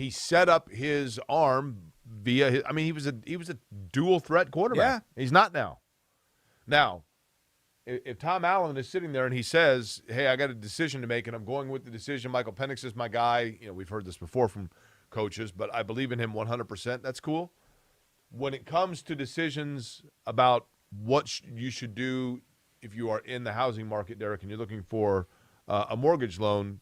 [SPEAKER 1] set up his arm via his, I mean, he was a dual threat quarterback.
[SPEAKER 2] Yeah.
[SPEAKER 1] He's not now. Now, if Tom Allen is sitting there and he says, hey, I got a decision to make and I'm going with the decision, Michael Penix is my guy. We've heard this before from coaches, but I believe in him 100%. That's cool. When it comes to decisions about what you should do if you are in the housing market, Derek, and you're looking for a mortgage loan,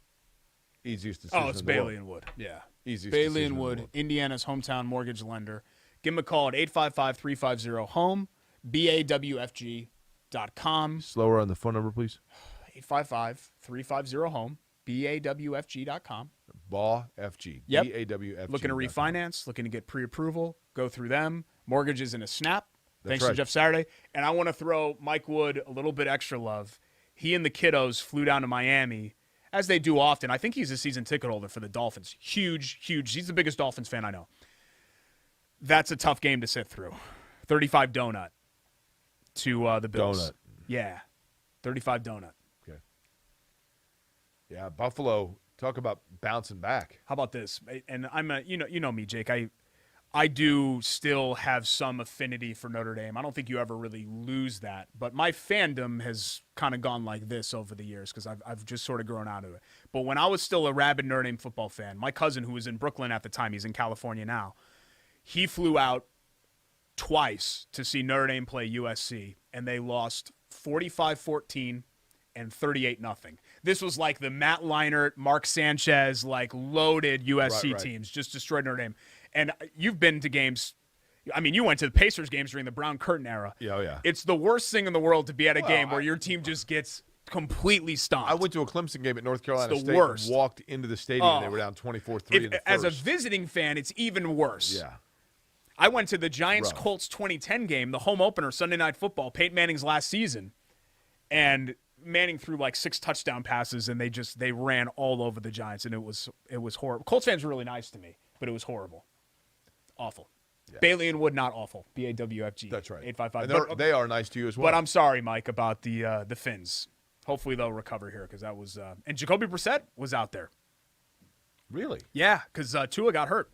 [SPEAKER 1] easiest decision.
[SPEAKER 2] Oh, it's Bailey and Wood. Yeah.
[SPEAKER 1] Easiest
[SPEAKER 2] Bailey and Wood, Indiana's hometown mortgage lender. Give them a call at 855-350-HOME, BAWFG.com.
[SPEAKER 1] Slower on the phone number, please.
[SPEAKER 2] 855-350-HOME, BAWFG.com.
[SPEAKER 1] BAWFG.
[SPEAKER 2] Yep.
[SPEAKER 1] BAWFG.
[SPEAKER 2] Looking to refinance, looking to get pre-approval, go through them. Mortgages in a snap. Thanks
[SPEAKER 1] right.
[SPEAKER 2] to Jeff Saturday. And I want to throw Mike Wood a little bit extra love. He and the kiddos flew down to Miami, as they do often. I think he's a season ticket holder for the Dolphins. Huge. He's the biggest Dolphins fan I know. That's a tough game to sit through. 35 donut to the Bills.
[SPEAKER 1] Donut.
[SPEAKER 2] Yeah, 35 donut.
[SPEAKER 1] Okay. Yeah, Buffalo, talk about bouncing back.
[SPEAKER 2] How about this? And I'm you know me, Jake. I do still have some affinity for Notre Dame. I don't think you ever really lose that. But my fandom has kind of gone like this over the years because I've just sort of grown out of it. But when I was still a rabid Notre Dame football fan, my cousin, who was in Brooklyn at the time, he's in California now, he flew out twice to see Notre Dame play USC, and they lost 45-14 and 38-0. This was like the Matt Leinart, Mark Sanchez, like loaded USC teams, just destroyed Notre Dame. And you've been to games. I mean, you went to the Pacers games during the Brown Curtain era.
[SPEAKER 1] Yeah, oh yeah.
[SPEAKER 2] It's the worst thing in the world to be at a game where your team just gets completely stomped.
[SPEAKER 1] I went to a Clemson game at North Carolina
[SPEAKER 2] It's the
[SPEAKER 1] State
[SPEAKER 2] worst.
[SPEAKER 1] and walked into the stadium and they were down 24-3 in the first.
[SPEAKER 2] As a visiting fan, it's even worse.
[SPEAKER 1] Yeah.
[SPEAKER 2] I went to the Giants-Colts 2010 game, the home opener, Sunday Night Football, Peyton Manning's last season, and Manning threw like 6 touchdown passes, and they ran all over the Giants, and it was horrible. Colts fans were really nice to me, but it was horrible. Awful. Yeah. Bailey and Wood, not awful. BAWFG.
[SPEAKER 1] That's right.
[SPEAKER 2] 855.
[SPEAKER 1] They are nice to you as well.
[SPEAKER 2] But I'm sorry, Mike, about the Finns. Hopefully they'll recover here because that was and Jacoby Brissett was out there.
[SPEAKER 1] Really?
[SPEAKER 2] Yeah, because Tua got hurt.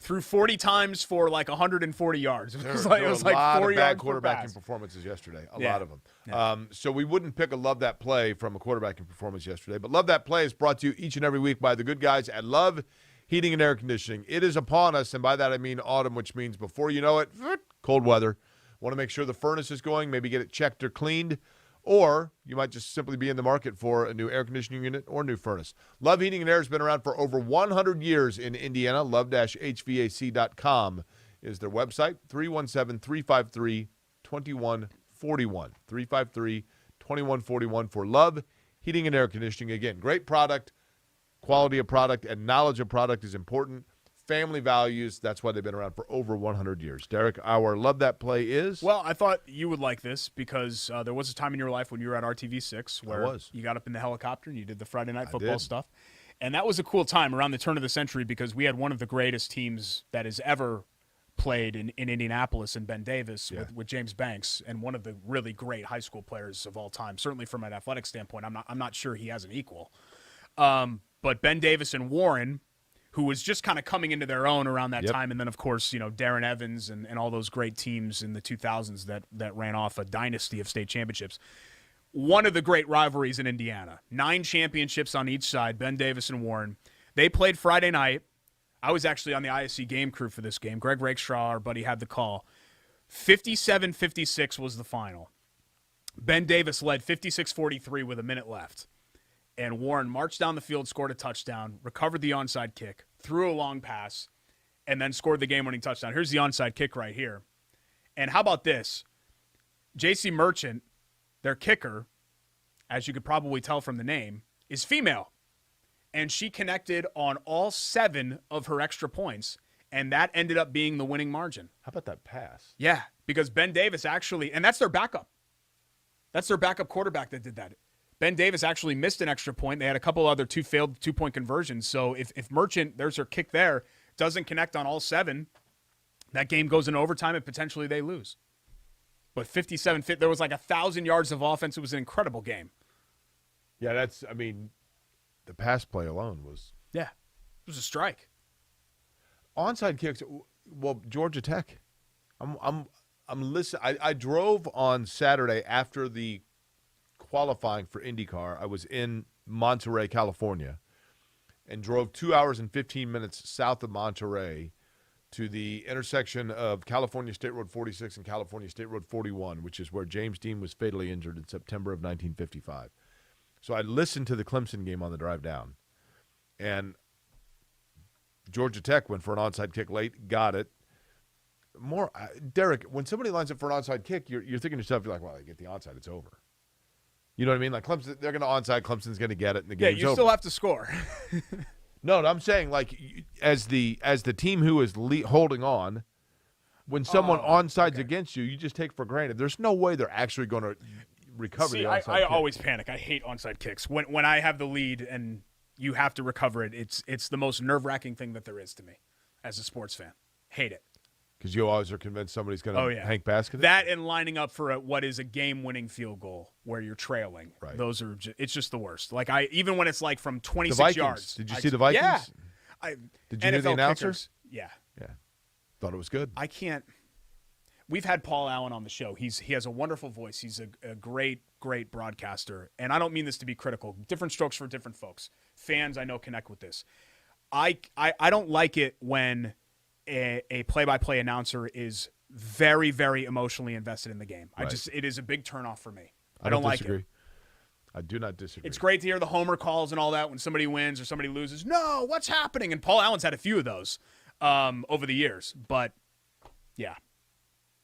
[SPEAKER 2] Threw 40 times for like 140 yards. It was like 4 yards per pass.
[SPEAKER 1] A lot of bad quarterbacking performances yesterday. A lot of them. Yeah. So we wouldn't pick a Love That Play from a quarterbacking performance yesterday. But Love That Play is brought to you each and every week by the good guys at Love Heating and Air Conditioning. It is upon us, and by that I mean autumn, which means before you know it, cold weather. Want to make sure the furnace is going, maybe get it checked or cleaned, or you might just simply be in the market for a new air conditioning unit or new furnace. Love Heating and Air has been around for over 100 years in Indiana. Love-HVAC.com is their website. 317-353-2141. 353-2141 for Love Heating and Air Conditioning. Again, great product. Quality of product and knowledge of product is important. Family values, that's why they've been around for over 100 years. Derek, our Love That Play is?
[SPEAKER 2] Well, I thought you would like this because there was a time in your life when you were at RTV6 where you got up in the helicopter and you did the Friday Night Football stuff. And that was a cool time around the turn of the century because we had one of the greatest teams that has ever played in Indianapolis and Ben Davis with James Banks, and one of the really great high school players of all time. Certainly from an athletic standpoint, I'm not sure he has an equal. But Ben Davis and Warren, who was just kind of coming into their own around that time, and then, of course, Darren Evans and all those great teams in the 2000s that ran off a dynasty of state championships. One of the great rivalries in Indiana. 9 championships on each side, Ben Davis and Warren. They played Friday night. I was actually on the ISC game crew for this game. Greg Rakestraw, our buddy, had the call. 57-56 was the final. Ben Davis led 56-43 with a minute left. And Warren marched down the field, scored a touchdown, recovered the onside kick, threw a long pass, and then scored the game-winning touchdown. Here's the onside kick right here. And how about this? J.C. Merchant, their kicker, as you could probably tell from the name, is female. And she connected on all 7 of her extra points, and that ended up being the winning margin.
[SPEAKER 1] How about that pass?
[SPEAKER 2] Yeah, because Ben Davis actually, and that's their backup. That's their backup quarterback that did that. Ben Davis actually missed an extra point. They had a couple other failed 2-point conversions. So if Merchant, there's her kick there, doesn't connect on all 7, that game goes into overtime and potentially they lose. But 57, there was like 1,000 yards of offense. It was an incredible game.
[SPEAKER 1] Yeah, the pass play alone was.
[SPEAKER 2] Yeah, it was a strike.
[SPEAKER 1] Onside kicks. Well, Georgia Tech. I'm listening. I drove on Saturday after the qualifying for IndyCar. I was in Monterey, California, and drove 2 hours and 15 minutes south of Monterey to the intersection of California State Road 46 and California State Road 41, which is where James Dean was fatally injured in September of 1955. So I listened to the Clemson game on the drive down. And Georgia Tech went for an onside kick late, got it. Derek, when somebody lines up for an onside kick, you're thinking to yourself, you're like, well, they get the onside, it's over. You know what I mean? Like Clemson, they're going to onside, Clemson's going to get it, and the game's over.
[SPEAKER 2] Yeah, you still have to score.
[SPEAKER 1] No, I'm saying, like, as the team who is holding on, when someone onsides against you, you just take for granted. There's no way they're actually going to recover the onside kick.
[SPEAKER 2] I always panic. I hate onside kicks. When I have the lead and you have to recover it, it's the most nerve-wracking thing that there is to me as a sports fan. Hate it.
[SPEAKER 1] Because you always are convinced somebody's going to Hank basket it?
[SPEAKER 2] That and lining up for what is a game-winning field goal where you're trailing.
[SPEAKER 1] Right.
[SPEAKER 2] Those are it's just the worst. Like even when it's like from 26
[SPEAKER 1] the Vikings.
[SPEAKER 2] Yards.
[SPEAKER 1] Did you see the Vikings?
[SPEAKER 2] Yeah.
[SPEAKER 1] Did you hear the announcer?
[SPEAKER 2] Kickers, yeah.
[SPEAKER 1] Thought it was good.
[SPEAKER 2] I can't. We've had Paul Allen on the show. He has a wonderful voice. He's a great broadcaster. And I don't mean this to be critical. Different strokes for different folks. Fans I know connect with this. I don't like it when a play-by-play announcer is very, very emotionally invested in the game.
[SPEAKER 1] Right.
[SPEAKER 2] It is a big turnoff for me.
[SPEAKER 1] I
[SPEAKER 2] don't like
[SPEAKER 1] disagree.
[SPEAKER 2] it.
[SPEAKER 1] I do not disagree.
[SPEAKER 2] It's great to hear the homer calls and all that when somebody wins or somebody loses. No, what's happening? And Paul Allen's had a few of those over the years. But, yeah.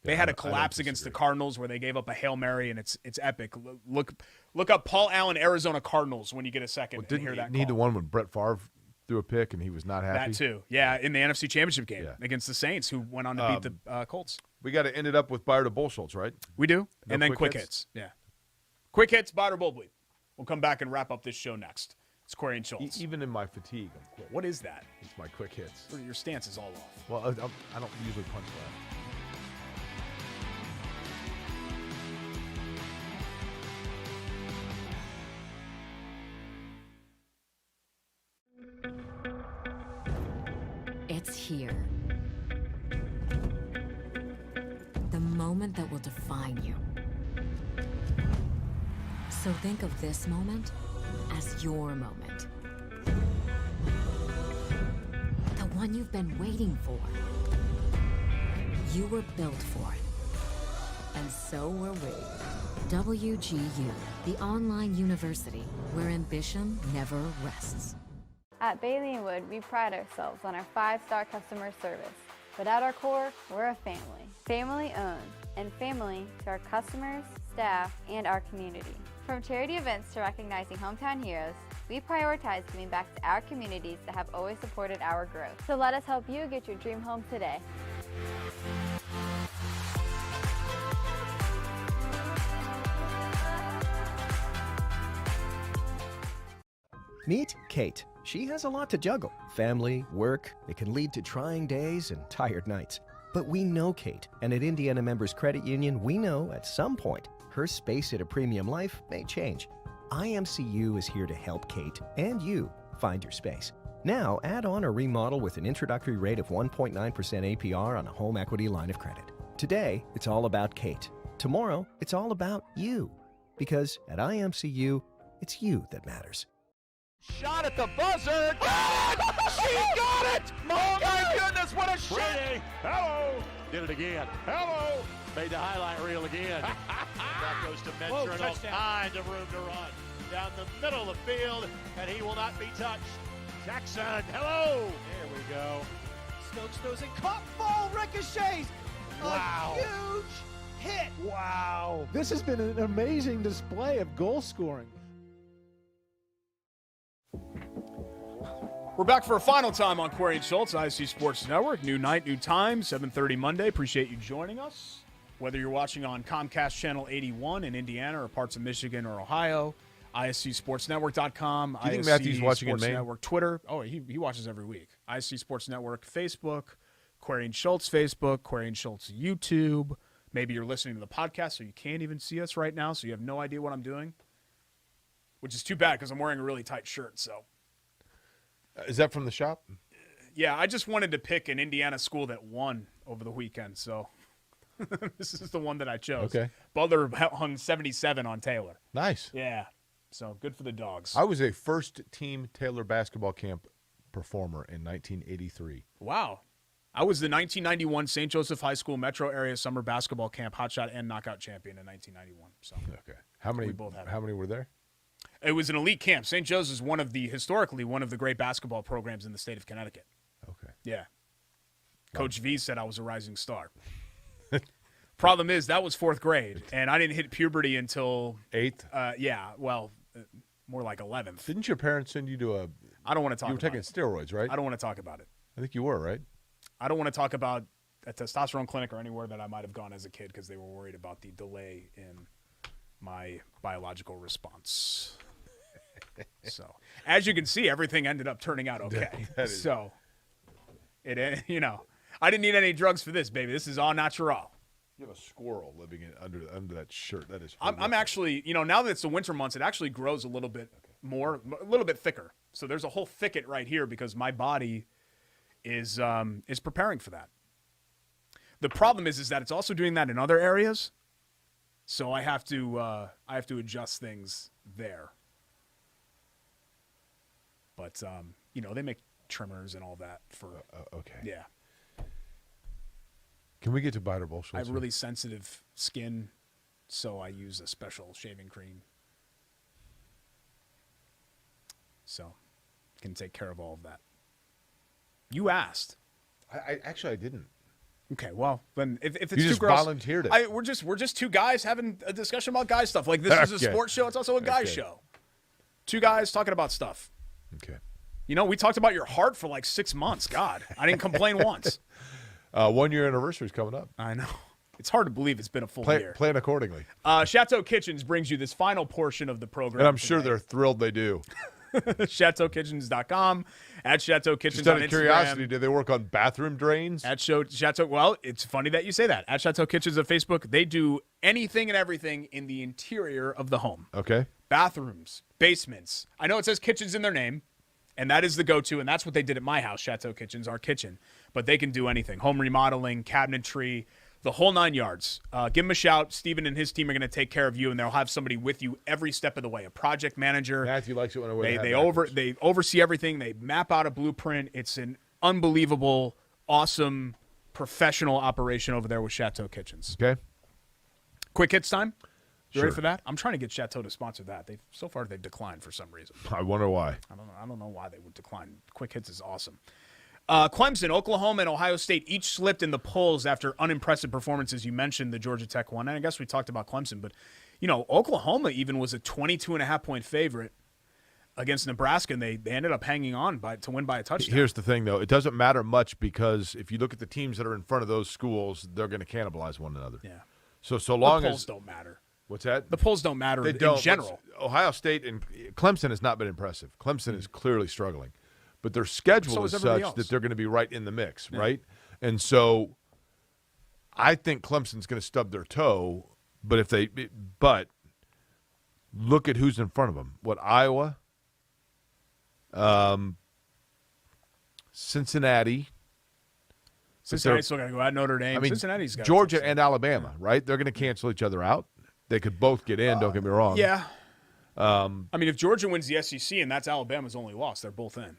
[SPEAKER 2] They had a collapse against the Cardinals where they gave up a Hail Mary, and it's epic. Look up Paul Allen, Arizona Cardinals when you get a second and hear that call.
[SPEAKER 1] Need the one when Brett Favre threw a pick and he was not happy?
[SPEAKER 2] That too. Yeah, in the NFC Championship game against the Saints, who went on to beat the Colts.
[SPEAKER 1] We got to end it up with Buyer to Bull Schultz, right?
[SPEAKER 2] We do.
[SPEAKER 1] No
[SPEAKER 2] and then quick hits. Yeah. Quick hits, Buyer to Bull Bleep. We'll come back and wrap up this show next. It's Corey and Schultz.
[SPEAKER 1] Even in my fatigue, I'm quick.
[SPEAKER 2] What is that?
[SPEAKER 1] It's my quick hits.
[SPEAKER 2] Your stance is all off.
[SPEAKER 1] Well, I don't usually punch that.
[SPEAKER 3] It's here. The moment that will define you. So think of this moment as your moment. The one you've been waiting for. You were built for it. And so were we. WGU, the online university where ambition never rests.
[SPEAKER 4] At Bailey & Wood, we pride ourselves on our 5-star customer service. But at our core, we're a family. Family owned, and family to our customers, staff, and our community. From charity events to recognizing hometown heroes, we prioritize giving back to our communities that have always supported our growth. So let us help you get your dream home today.
[SPEAKER 9] Meet Kate. She has a lot to juggle. Family, work, it can lead to trying days and tired nights. But we know Kate, and at Indiana Members Credit Union, we know at some point her space at a premium life may change. IMCU is here to help Kate and you find your space. Now, add on or remodel with an introductory rate of 1.9% APR on a home equity line of credit. Today, it's all about Kate. Tomorrow, it's all about you. Because at IMCU, it's you that matters.
[SPEAKER 7] Shot at the buzzer. She got it! Oh my goodness, what a shot!
[SPEAKER 6] Brady, hello! Did it again. Hello! Made the highlight reel again.
[SPEAKER 5] That goes to Mentor and all kinds of room to run. Down the middle of the field, and he will not be touched. Jackson, hello! There we go.
[SPEAKER 7] Stokes throws it, caught, ball ricochets.
[SPEAKER 5] Wow.
[SPEAKER 7] A huge hit.
[SPEAKER 8] Wow. This has been an amazing display of goal scoring.
[SPEAKER 2] We're back for a final time on Corey and Schultz, IUs Sports Network. New night, new time, 7:30 Monday. Appreciate you joining us. Whether you're watching on Comcast Channel 81 in Indiana or parts of Michigan or Ohio, ISCSportsNetwork.com.
[SPEAKER 1] Do you think Matthew's watching in Maine?
[SPEAKER 2] Network, Twitter. Oh, he watches every week. ISC Sports Network, Facebook, Corey and Schultz Facebook, Corey and Schultz YouTube. Maybe you're listening to the podcast so you can't even see us right now, so you have no idea what I'm doing, which is too bad because I'm wearing a really tight shirt, so.
[SPEAKER 1] Is that from the shop?
[SPEAKER 2] Yeah, I just wanted to pick an Indiana school that won over the weekend, so This is the one that I chose.
[SPEAKER 1] Okay.
[SPEAKER 2] Butler hung 77 on Taylor.
[SPEAKER 1] Nice.
[SPEAKER 2] Yeah. So good for the dogs.
[SPEAKER 1] I was a first-team Taylor basketball camp performer in 1983.
[SPEAKER 2] Wow. I was the 1991 St. Joseph High School metro area summer basketball camp hotshot and knockout champion in 1991. So
[SPEAKER 1] Okay. How many?
[SPEAKER 2] We both had it.
[SPEAKER 1] How many were there?
[SPEAKER 2] It was an elite camp. St. Joseph's is historically one of the great basketball programs in the state of Connecticut.
[SPEAKER 1] Okay.
[SPEAKER 2] Yeah. Coach V said I was a rising star. Problem is, that was 4th grade, and I didn't hit puberty until
[SPEAKER 1] 8th.
[SPEAKER 2] More like 11th.
[SPEAKER 1] Didn't your parents send you to a?
[SPEAKER 2] I don't want to talk.
[SPEAKER 1] You were
[SPEAKER 2] about
[SPEAKER 1] taking
[SPEAKER 2] it.
[SPEAKER 1] steroids, right?
[SPEAKER 2] I don't want to talk about it.
[SPEAKER 1] I think you were, right?
[SPEAKER 2] I don't want to talk about a testosterone clinic or anywhere that I might have gone as a kid because they were worried about the delay in my biological response. So, as you can see, everything ended up turning out okay. So, I didn't need any drugs for this, baby. This is all natural.
[SPEAKER 1] You have a squirrel living under that shirt. That is.
[SPEAKER 2] I'm actually, now that it's the winter months, it actually grows a little bit more, a little bit thicker. So there's a whole thicket right here because my body is preparing for that. The problem is that it's also doing that in other areas. So I have to adjust things there. But they make trimmers and all that for.
[SPEAKER 1] Okay.
[SPEAKER 2] Yeah.
[SPEAKER 1] Can we get to biter bullshit?
[SPEAKER 2] I have really sensitive skin, so I use a special shaving cream. So, can take care of all of that. You asked.
[SPEAKER 1] I didn't.
[SPEAKER 2] Okay, well then, if it's
[SPEAKER 1] you
[SPEAKER 2] two
[SPEAKER 1] just
[SPEAKER 2] girls,
[SPEAKER 1] volunteered it.
[SPEAKER 2] we're just two guys having a discussion about guy stuff. Like this is a sports show; it's also a guy show. Two guys talking about stuff.
[SPEAKER 1] Okay.
[SPEAKER 2] We talked about your heart for like 6 months. God, I didn't complain once.
[SPEAKER 1] 1 year anniversary is coming up.
[SPEAKER 2] I know. It's hard to believe it's been a full year.
[SPEAKER 1] Plan accordingly.
[SPEAKER 2] Chateau Kitchens brings you this final portion of the program.
[SPEAKER 1] And I'm sure they're thrilled they do.
[SPEAKER 2] ChateauKitchens.com, at Chateau Kitchens
[SPEAKER 1] Just out
[SPEAKER 2] on
[SPEAKER 1] of
[SPEAKER 2] Instagram.
[SPEAKER 1] curiosity, do they work on bathroom drains?
[SPEAKER 2] At Chateau, well, it's funny that you say that. At Chateau Kitchens on Facebook, they do anything and everything in the interior of the home.
[SPEAKER 1] Okay.
[SPEAKER 2] Bathrooms, basements. I know it says kitchens in their name, and that is the go-to, and that's what they did at my house, Chateau Kitchens, our kitchen. But they can do anything. Home remodeling, cabinetry, the whole 9 yards. Give them a shout. Steven and his team are going to take care of you, and they'll have somebody with you every step of the way. A project manager.
[SPEAKER 1] Matthew likes it when I wear
[SPEAKER 2] they oversee everything. They map out a blueprint. It's an unbelievable, awesome, professional operation over there with Chateau Kitchens.
[SPEAKER 1] Okay.
[SPEAKER 2] Quick hits time. You ready
[SPEAKER 1] Sure.
[SPEAKER 2] for that? I'm trying to get Chateau to sponsor that. So far they've declined for some reason.
[SPEAKER 1] I wonder why.
[SPEAKER 2] I don't know why they would decline. Quick hits is awesome. Clemson, Oklahoma, and Ohio State each slipped in the polls after unimpressive performances. You mentioned the Georgia Tech one, and I guess we talked about Clemson, but Oklahoma even was a 22.5-point favorite against Nebraska, and they ended up hanging on to win by a touchdown.
[SPEAKER 1] Here's the thing, though. It doesn't matter much because if you look at the teams that are in front of those schools, they're going to cannibalize one another.
[SPEAKER 2] Yeah.
[SPEAKER 1] So long
[SPEAKER 2] the polls
[SPEAKER 1] as
[SPEAKER 2] don't matter.
[SPEAKER 1] What's that?
[SPEAKER 2] The polls don't matter
[SPEAKER 1] They don't.
[SPEAKER 2] in general.
[SPEAKER 1] Ohio State and Clemson has not been impressive. Clemson is clearly struggling. But their schedule
[SPEAKER 2] So
[SPEAKER 1] is
[SPEAKER 2] is everybody
[SPEAKER 1] such
[SPEAKER 2] else.
[SPEAKER 1] that they're going to be right in the mix, right? And so I think Clemson's going to stub their toe, but look at who's in front of them. Iowa? Cincinnati.
[SPEAKER 2] Cincinnati's still got to go at Notre Dame.
[SPEAKER 1] I mean,
[SPEAKER 2] Cincinnati's got
[SPEAKER 1] Georgia and Alabama, right? They're going to cancel each other out. They could both get in, don't get me wrong.
[SPEAKER 2] Yeah. I mean, if Georgia wins the SEC and that's Alabama's only loss, they're both in.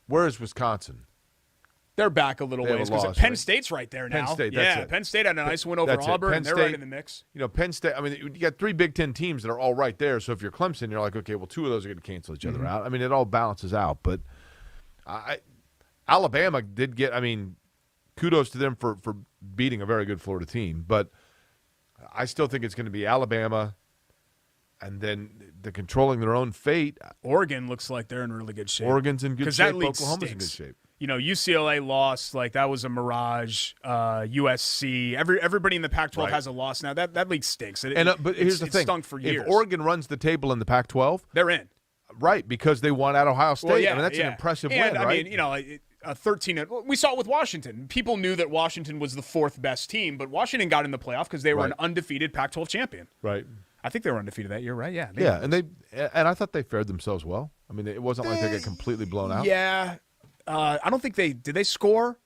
[SPEAKER 1] Where is Wisconsin?
[SPEAKER 2] They're back a little
[SPEAKER 1] They have
[SPEAKER 2] ways
[SPEAKER 1] a
[SPEAKER 2] because
[SPEAKER 1] loss,
[SPEAKER 2] Penn
[SPEAKER 1] right?
[SPEAKER 2] State's right there
[SPEAKER 1] Penn
[SPEAKER 2] now.
[SPEAKER 1] State, that's it.
[SPEAKER 2] Penn State had a nice win over
[SPEAKER 1] That's it.
[SPEAKER 2] Auburn,
[SPEAKER 1] Penn
[SPEAKER 2] and they're
[SPEAKER 1] State,
[SPEAKER 2] right in the mix.
[SPEAKER 1] Penn State, I mean, you got 3 Big Ten teams that are all right there. So if you're Clemson, you're like, okay, well, 2 of those are going to cancel each other out. I mean, it all balances out. But Alabama did get, I mean, kudos to them for beating a very good Florida team. But I still think it's going to be Alabama, and then they're controlling their own fate.
[SPEAKER 2] Oregon looks like they're in really good shape.
[SPEAKER 1] Oregon's in good
[SPEAKER 2] 'Cause
[SPEAKER 1] shape.
[SPEAKER 2] that league
[SPEAKER 1] Oklahoma's in
[SPEAKER 2] stinks.
[SPEAKER 1] good shape.
[SPEAKER 2] UCLA lost. Like, that was a mirage. USC. Everybody in the Pac-12
[SPEAKER 1] Right.
[SPEAKER 2] has a loss now. That league stinks.
[SPEAKER 1] But here's the thing.
[SPEAKER 2] It stunk for years.
[SPEAKER 1] If Oregon runs the table in the Pac-12,
[SPEAKER 2] they're in.
[SPEAKER 1] right, because they won at Ohio State.
[SPEAKER 2] Well, yeah,
[SPEAKER 1] I mean, that's an impressive
[SPEAKER 2] and,
[SPEAKER 1] win, right?
[SPEAKER 2] I mean, a 13. We saw it with Washington. People knew that Washington was the 4th best team, but Washington got in the playoff because they were an undefeated Pac-12 champion.
[SPEAKER 1] Right.
[SPEAKER 2] I think they were undefeated that year, right? Yeah.
[SPEAKER 1] Yeah, and I thought they fared themselves well. I mean, it wasn't like they got completely blown out.
[SPEAKER 2] Yeah. I don't think did they score?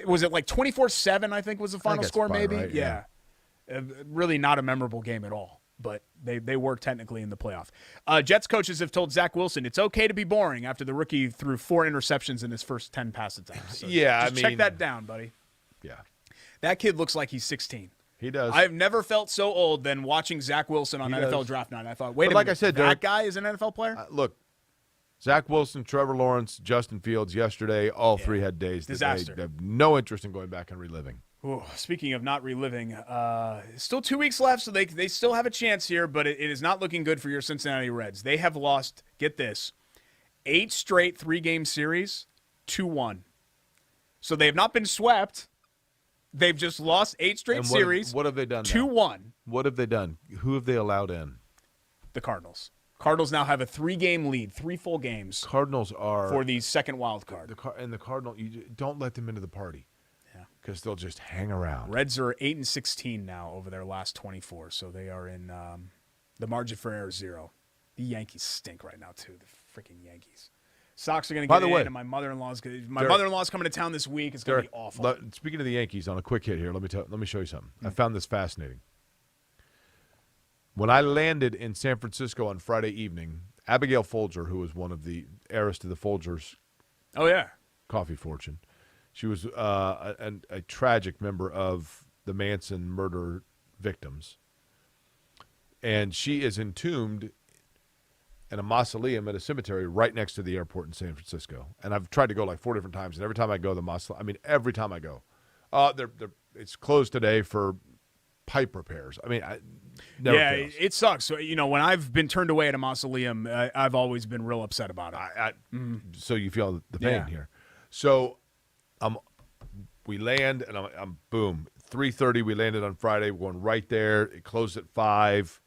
[SPEAKER 2] Was it like 24-7, I think was the final score, maybe?
[SPEAKER 1] Right,
[SPEAKER 2] yeah. Really not a memorable game at all, but they were technically in the playoff. Jets coaches have told Zach Wilson it's okay to be boring after the rookie threw 4 interceptions in his first 10 pass attempts. So check that down, buddy.
[SPEAKER 1] Yeah.
[SPEAKER 2] That kid looks like he's 16.
[SPEAKER 1] He does.
[SPEAKER 2] I've never felt so old than watching Zach Wilson on NFL Draft Night. I thought, wait a minute,
[SPEAKER 1] I said,
[SPEAKER 2] that
[SPEAKER 1] Derek,
[SPEAKER 2] guy is an NFL player?
[SPEAKER 1] Look, Zach Wilson, Trevor Lawrence, Justin Fields yesterday, all 3 had days that
[SPEAKER 2] Disaster.
[SPEAKER 1] they have no interest in going back and reliving.
[SPEAKER 2] Ooh, speaking of not reliving, still 2 weeks left, so they still have a chance here, but it is not looking good for your Cincinnati Reds. They have lost, get this, 8 straight 3-game series, 2-1. So they have not been swept. They've just lost 8 straight series.
[SPEAKER 1] What have they done?
[SPEAKER 2] 2-1.
[SPEAKER 1] What have they done? Who have they allowed in?
[SPEAKER 2] The Cardinals. Cardinals now have a 3-game lead, 3 full games.
[SPEAKER 1] Cardinals are
[SPEAKER 2] for the second wild card.
[SPEAKER 1] The Cardinal, you don't let them into the party. Because they'll just hang around.
[SPEAKER 2] Reds are 8-16 now over their last 24, so they are in the margin for error 0. The Yankees stink right now too. The freaking Yankees. Sox are going to get in, and my mother-in-law's coming to town this week. It's going to be awful.
[SPEAKER 1] Speaking of the Yankees, on a quick hit here, let me show you something. I found this fascinating. When I landed in San Francisco on Friday evening, Abigail Folger, who was one of the heiress to the Folgers, coffee fortune. She was a tragic member of the Manson murder victims. And she is entombed in a mausoleum at a cemetery right next to the airport in San Francisco. And I've tried to go like 4 different times, and every time I go, every time I go, it's closed today for pipe repairs.
[SPEAKER 2] It sucks. So, when I've been turned away at a mausoleum, I've always been real upset about it.
[SPEAKER 1] So you feel the pain here. So we land, and I'm boom, 3:30. We landed on Friday. We're going right there. It closed at 5.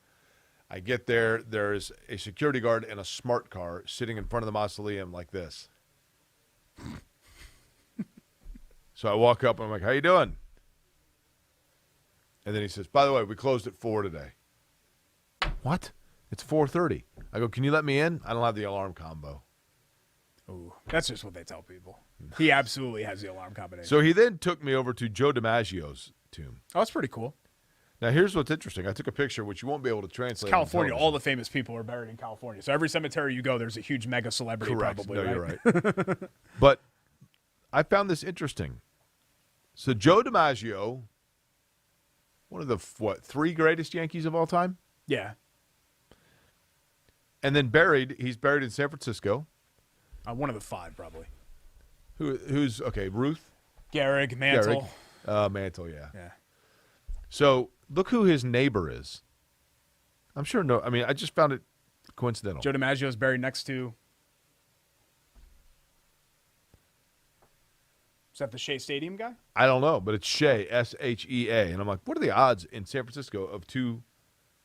[SPEAKER 1] I get there. There's a security guard in a smart car sitting in front of the mausoleum like this. So I walk up, and I'm like, how you doing? And then he says, by the way, we closed at 4 today. What? It's 4:30. I go, can you let me in? I don't have the alarm combo.
[SPEAKER 2] Ooh, that's just what they tell people. He absolutely has the alarm combination.
[SPEAKER 1] So he then took me over to Joe DiMaggio's tomb.
[SPEAKER 2] Oh, that's pretty cool.
[SPEAKER 1] Now, here's what's interesting. I took a picture, which you won't be able to translate.
[SPEAKER 2] It's California. All the famous people are buried in California. So every cemetery you go, there's a huge mega celebrity.
[SPEAKER 1] Correct.
[SPEAKER 2] Probably.
[SPEAKER 1] No,
[SPEAKER 2] right?
[SPEAKER 1] you're right. But I found this interesting. So Joe DiMaggio, one of the, 3 greatest Yankees of all time?
[SPEAKER 2] Yeah.
[SPEAKER 1] And then he's buried in San Francisco.
[SPEAKER 2] One of the 5, probably.
[SPEAKER 1] Who's okay? Ruth,
[SPEAKER 2] Gehrig, Mantle.
[SPEAKER 1] Mantle, yeah.
[SPEAKER 2] Yeah.
[SPEAKER 1] So look who his neighbor is. I'm sure. I just found it coincidental.
[SPEAKER 2] Joe DiMaggio is buried next to. Is that the Shea Stadium guy?
[SPEAKER 1] I don't know, but it's Shea, S-H-E-A, and I'm like, what are the odds in San Francisco of 2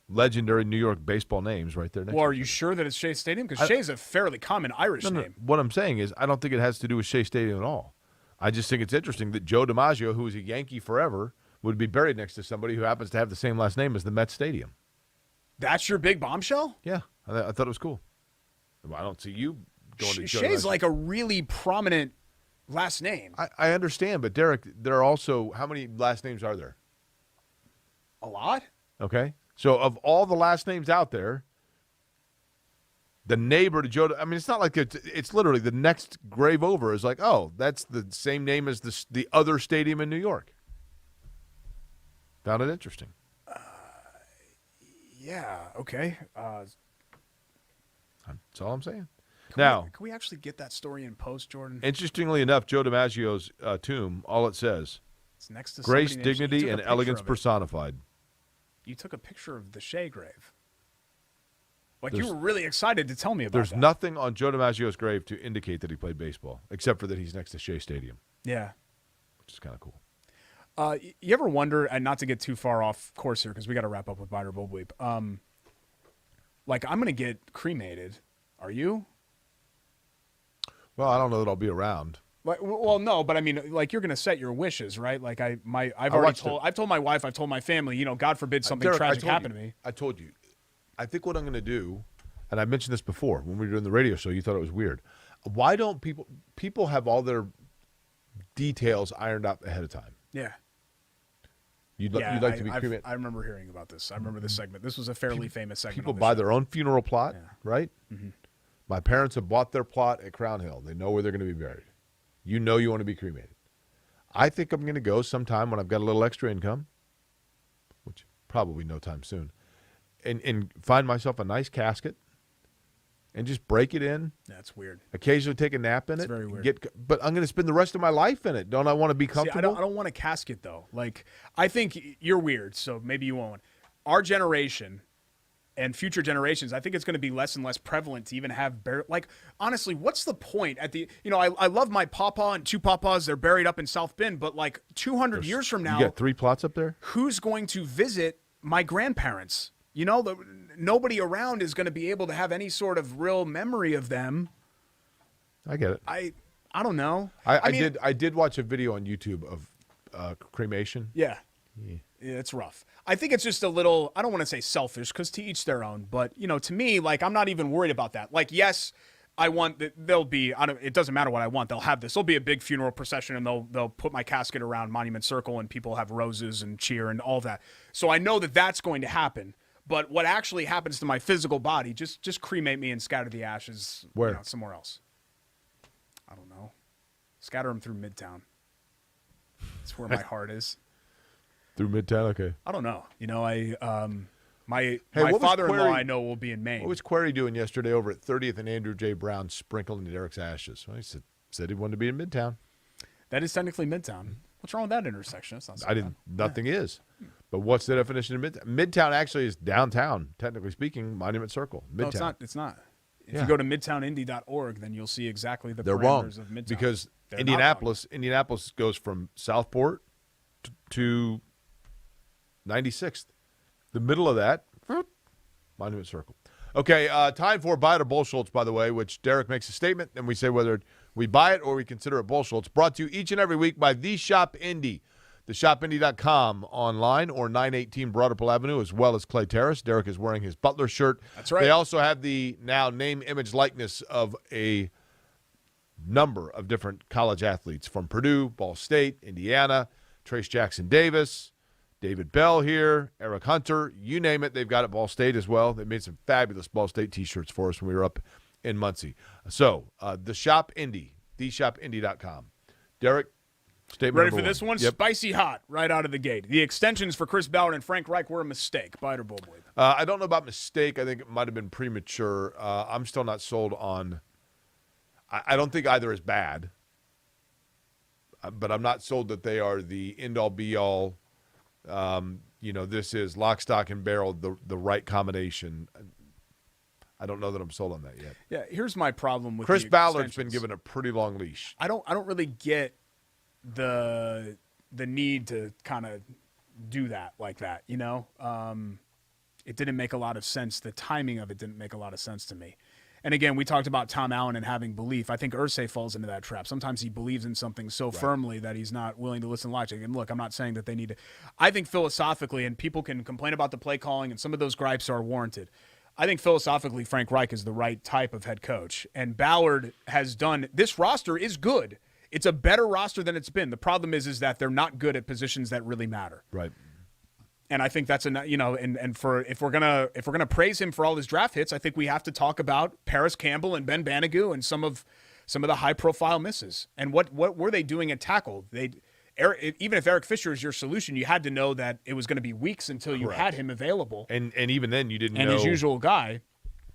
[SPEAKER 1] legendary New York baseball names right there next to
[SPEAKER 2] Well, are you sure that it's Shea Stadium? Because Shea is a fairly common Irish name.
[SPEAKER 1] What I'm saying is I don't think it has to do with Shea Stadium at all. I just think it's interesting that Joe DiMaggio, who was a Yankee forever, would be buried next to somebody who happens to have the same last name as the Mets Stadium.
[SPEAKER 2] That's your big bombshell?
[SPEAKER 1] Yeah, I thought it was cool. I don't see you going to Joe
[SPEAKER 2] Shea's
[SPEAKER 1] DiMaggio.
[SPEAKER 2] like a really prominent last name.
[SPEAKER 1] I understand, but Derek, there are also, how many last names are there?
[SPEAKER 2] A lot?
[SPEAKER 1] Okay. So of all the last names out there, the neighbor to Joe, it's not like it's literally the next grave over is like, oh, that's the same name as the other stadium in New York. Found it interesting.
[SPEAKER 2] Yeah, okay.
[SPEAKER 1] That's all I'm saying.
[SPEAKER 2] Can we actually get that story in post, Jordan?
[SPEAKER 1] Interestingly enough, Joe DiMaggio's tomb, all it says,
[SPEAKER 2] it's next to
[SPEAKER 1] grace, dignity, and elegance personified.
[SPEAKER 2] You took a picture of the Shea grave. You were really excited to tell me about that.
[SPEAKER 1] There's nothing on Joe DiMaggio's grave to indicate that he played baseball, except for that he's next to Shea Stadium.
[SPEAKER 2] Yeah.
[SPEAKER 1] Which is kind of cool.
[SPEAKER 2] You ever wonder, and not to get too far off course here because we got to wrap up with Biter Bull Bleep. I'm going to get cremated. Are you?
[SPEAKER 1] Well, I don't know that I'll be around.
[SPEAKER 2] Well, no, but you're going to set your wishes, right? I've told my wife, I've told my family, God forbid something tragic happened to me.
[SPEAKER 1] I told you. I think what I'm going to do, and I mentioned this before when we were doing the radio show, you thought it was weird. Why don't people have all their details ironed out ahead of time.
[SPEAKER 2] Yeah.
[SPEAKER 1] You'd like to be cremated.
[SPEAKER 2] I remember hearing about this. I remember this segment. This was a fairly famous segment.
[SPEAKER 1] People buy their own funeral plot, right?
[SPEAKER 2] Mm-hmm.
[SPEAKER 1] My parents have bought their plot at Crown Hill. They know where they're going to be buried. You know you want to be cremated. I think I'm going to go sometime when I've got a little extra income, which probably no time soon, and find myself a nice casket and just break it in.
[SPEAKER 2] That's weird.
[SPEAKER 1] Occasionally take a nap in it.
[SPEAKER 2] Very weird.
[SPEAKER 1] But I'm going to spend the rest of my life in it. Don't I want to be comfortable?
[SPEAKER 2] See, I don't want a casket, though. Like, I think you're weird, so maybe you won't. Our generation and future generations, I think it's going to be less and less prevalent to even have like, honestly, what's the point at the, I love my pawpaw and two pawpaws. They're buried up in South Bend, but like 200 years from now.
[SPEAKER 1] You got 3 plots up there?
[SPEAKER 2] Who's going to visit my grandparents? Nobody around is going to be able to have any sort of real memory of them.
[SPEAKER 1] I get it.
[SPEAKER 2] I don't know.
[SPEAKER 1] I did watch a video on YouTube of cremation.
[SPEAKER 2] Yeah. Yeah, it's rough. I think it's just a little, I don't want to say selfish because to each their own, but to me, like, I'm not even worried about that. Like, yes, I want that there'll be, it doesn't matter what I want. They'll have this. There'll be a big funeral procession and they'll put my casket around Monument Circle and people have roses and cheer and all that. So I know that that's going to happen. But what actually happens to my physical body, just cremate me and scatter the ashes somewhere else. I don't know. Scatter them through Midtown. That's where my heart is.
[SPEAKER 1] Through Midtown, okay.
[SPEAKER 2] I don't know. My father-in-law I know will be in Maine.
[SPEAKER 1] What was Query doing yesterday over at 30th and Andrew J. Brown sprinkling Derek's ashes? Well, he said he wanted to be in Midtown.
[SPEAKER 2] That is technically Midtown. What's wrong with that intersection? It's not so bad.
[SPEAKER 1] Nothing is. But what's the definition of Midtown? Midtown actually is downtown, technically speaking, Monument Circle. Midtown.
[SPEAKER 2] No, it's not. If you go to midtownindy.org, then you'll see exactly the
[SPEAKER 1] They're
[SPEAKER 2] parameters
[SPEAKER 1] wrong,
[SPEAKER 2] of Midtown.
[SPEAKER 1] because Indianapolis goes from Southport to 96th. The middle of that, Monument Circle. Okay, time for Buy It or Bullschultz, by the way, which Derek makes a statement, and we say whether we buy it or we consider it Bullschultz. Brought to you each and every week by The Shop Indy. TheShopIndy.com online or 918 Broadapple Avenue, as well as Clay Terrace. Derek is wearing his Butler shirt.
[SPEAKER 2] That's right.
[SPEAKER 1] They also have the now name, image, likeness of a number of different college athletes from Purdue, Ball State, Indiana, Trace Jackson Davis, David Bell here, Eric Hunter, you name it. They've got it at Ball State as well. They made some fabulous Ball State T-shirts for us when we were up in Muncie. So, The Shop Indy, TheShopIndy.com. Derek, statement
[SPEAKER 2] ready
[SPEAKER 1] number
[SPEAKER 2] for this one?
[SPEAKER 1] Yep.
[SPEAKER 2] Spicy hot right out of the gate. The extensions for Chris Ballard and Frank Reich were a mistake. Buy it or bull boy.
[SPEAKER 1] I don't know about mistake. I think it might have been premature. I'm still not sold on – I don't think either is bad, but I'm not sold that they are the end-all, be-all. This is lock, stock, and barrel, the right combination. I don't know that I'm sold on that yet.
[SPEAKER 2] Yeah, here's my problem with
[SPEAKER 1] Chris
[SPEAKER 2] the
[SPEAKER 1] Ballard's
[SPEAKER 2] extensions.
[SPEAKER 1] been given a pretty long leash.
[SPEAKER 2] I don't really get the need to kind of do that like that, It didn't make a lot of sense. The timing of it didn't make a lot of sense to me. And again, we talked about Tom Allen and having belief. I think Irsay falls into that trap. Sometimes he believes in something so firmly that he's not willing to listen to logic. And look, I'm not saying that they need to. I think philosophically, and people can complain about the play calling, and some of those gripes are warranted. I think philosophically, Frank Reich is the right type of head coach. And Ballard has done – this roster is good. It's a better roster than it's been. The problem is that they're not good at positions that really matter.
[SPEAKER 1] Right.
[SPEAKER 2] And I think that's if we're gonna praise him for all his draft hits, I think we have to talk about Paris Campbell and Ben Banigou and some of the high profile misses. And what were they doing at tackle? Even if Eric Fisher is your solution, you had to know that it was going to be weeks until you had him available.
[SPEAKER 1] And even then you didn't know.
[SPEAKER 2] And his usual guy.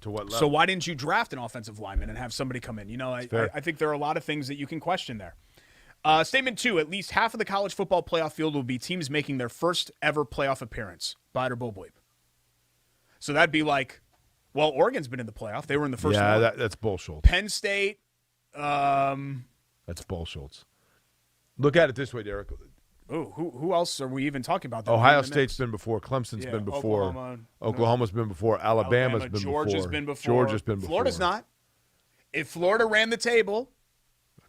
[SPEAKER 1] To what level?
[SPEAKER 2] So why didn't you draft an offensive lineman and have somebody come in? I think there are a lot of things that you can question there. Statement 2, at least half of the college football playoff field will be teams making their first ever playoff appearance. Buy it or bull bleep. So that'd be like, well, Oregon's been in the playoff. They were in the first one.
[SPEAKER 1] Yeah, that's Bullschultz.
[SPEAKER 2] Penn State.
[SPEAKER 1] That's Bullschultz. Look at it this way, Derek.
[SPEAKER 2] Who else are we even talking about?
[SPEAKER 1] Ohio State's been before. Clemson's been before. Oklahoma's been before. Alabama's been
[SPEAKER 2] Georgia's
[SPEAKER 1] before.
[SPEAKER 2] been before.
[SPEAKER 1] Georgia's been before.
[SPEAKER 2] Florida's not. If Florida ran the table.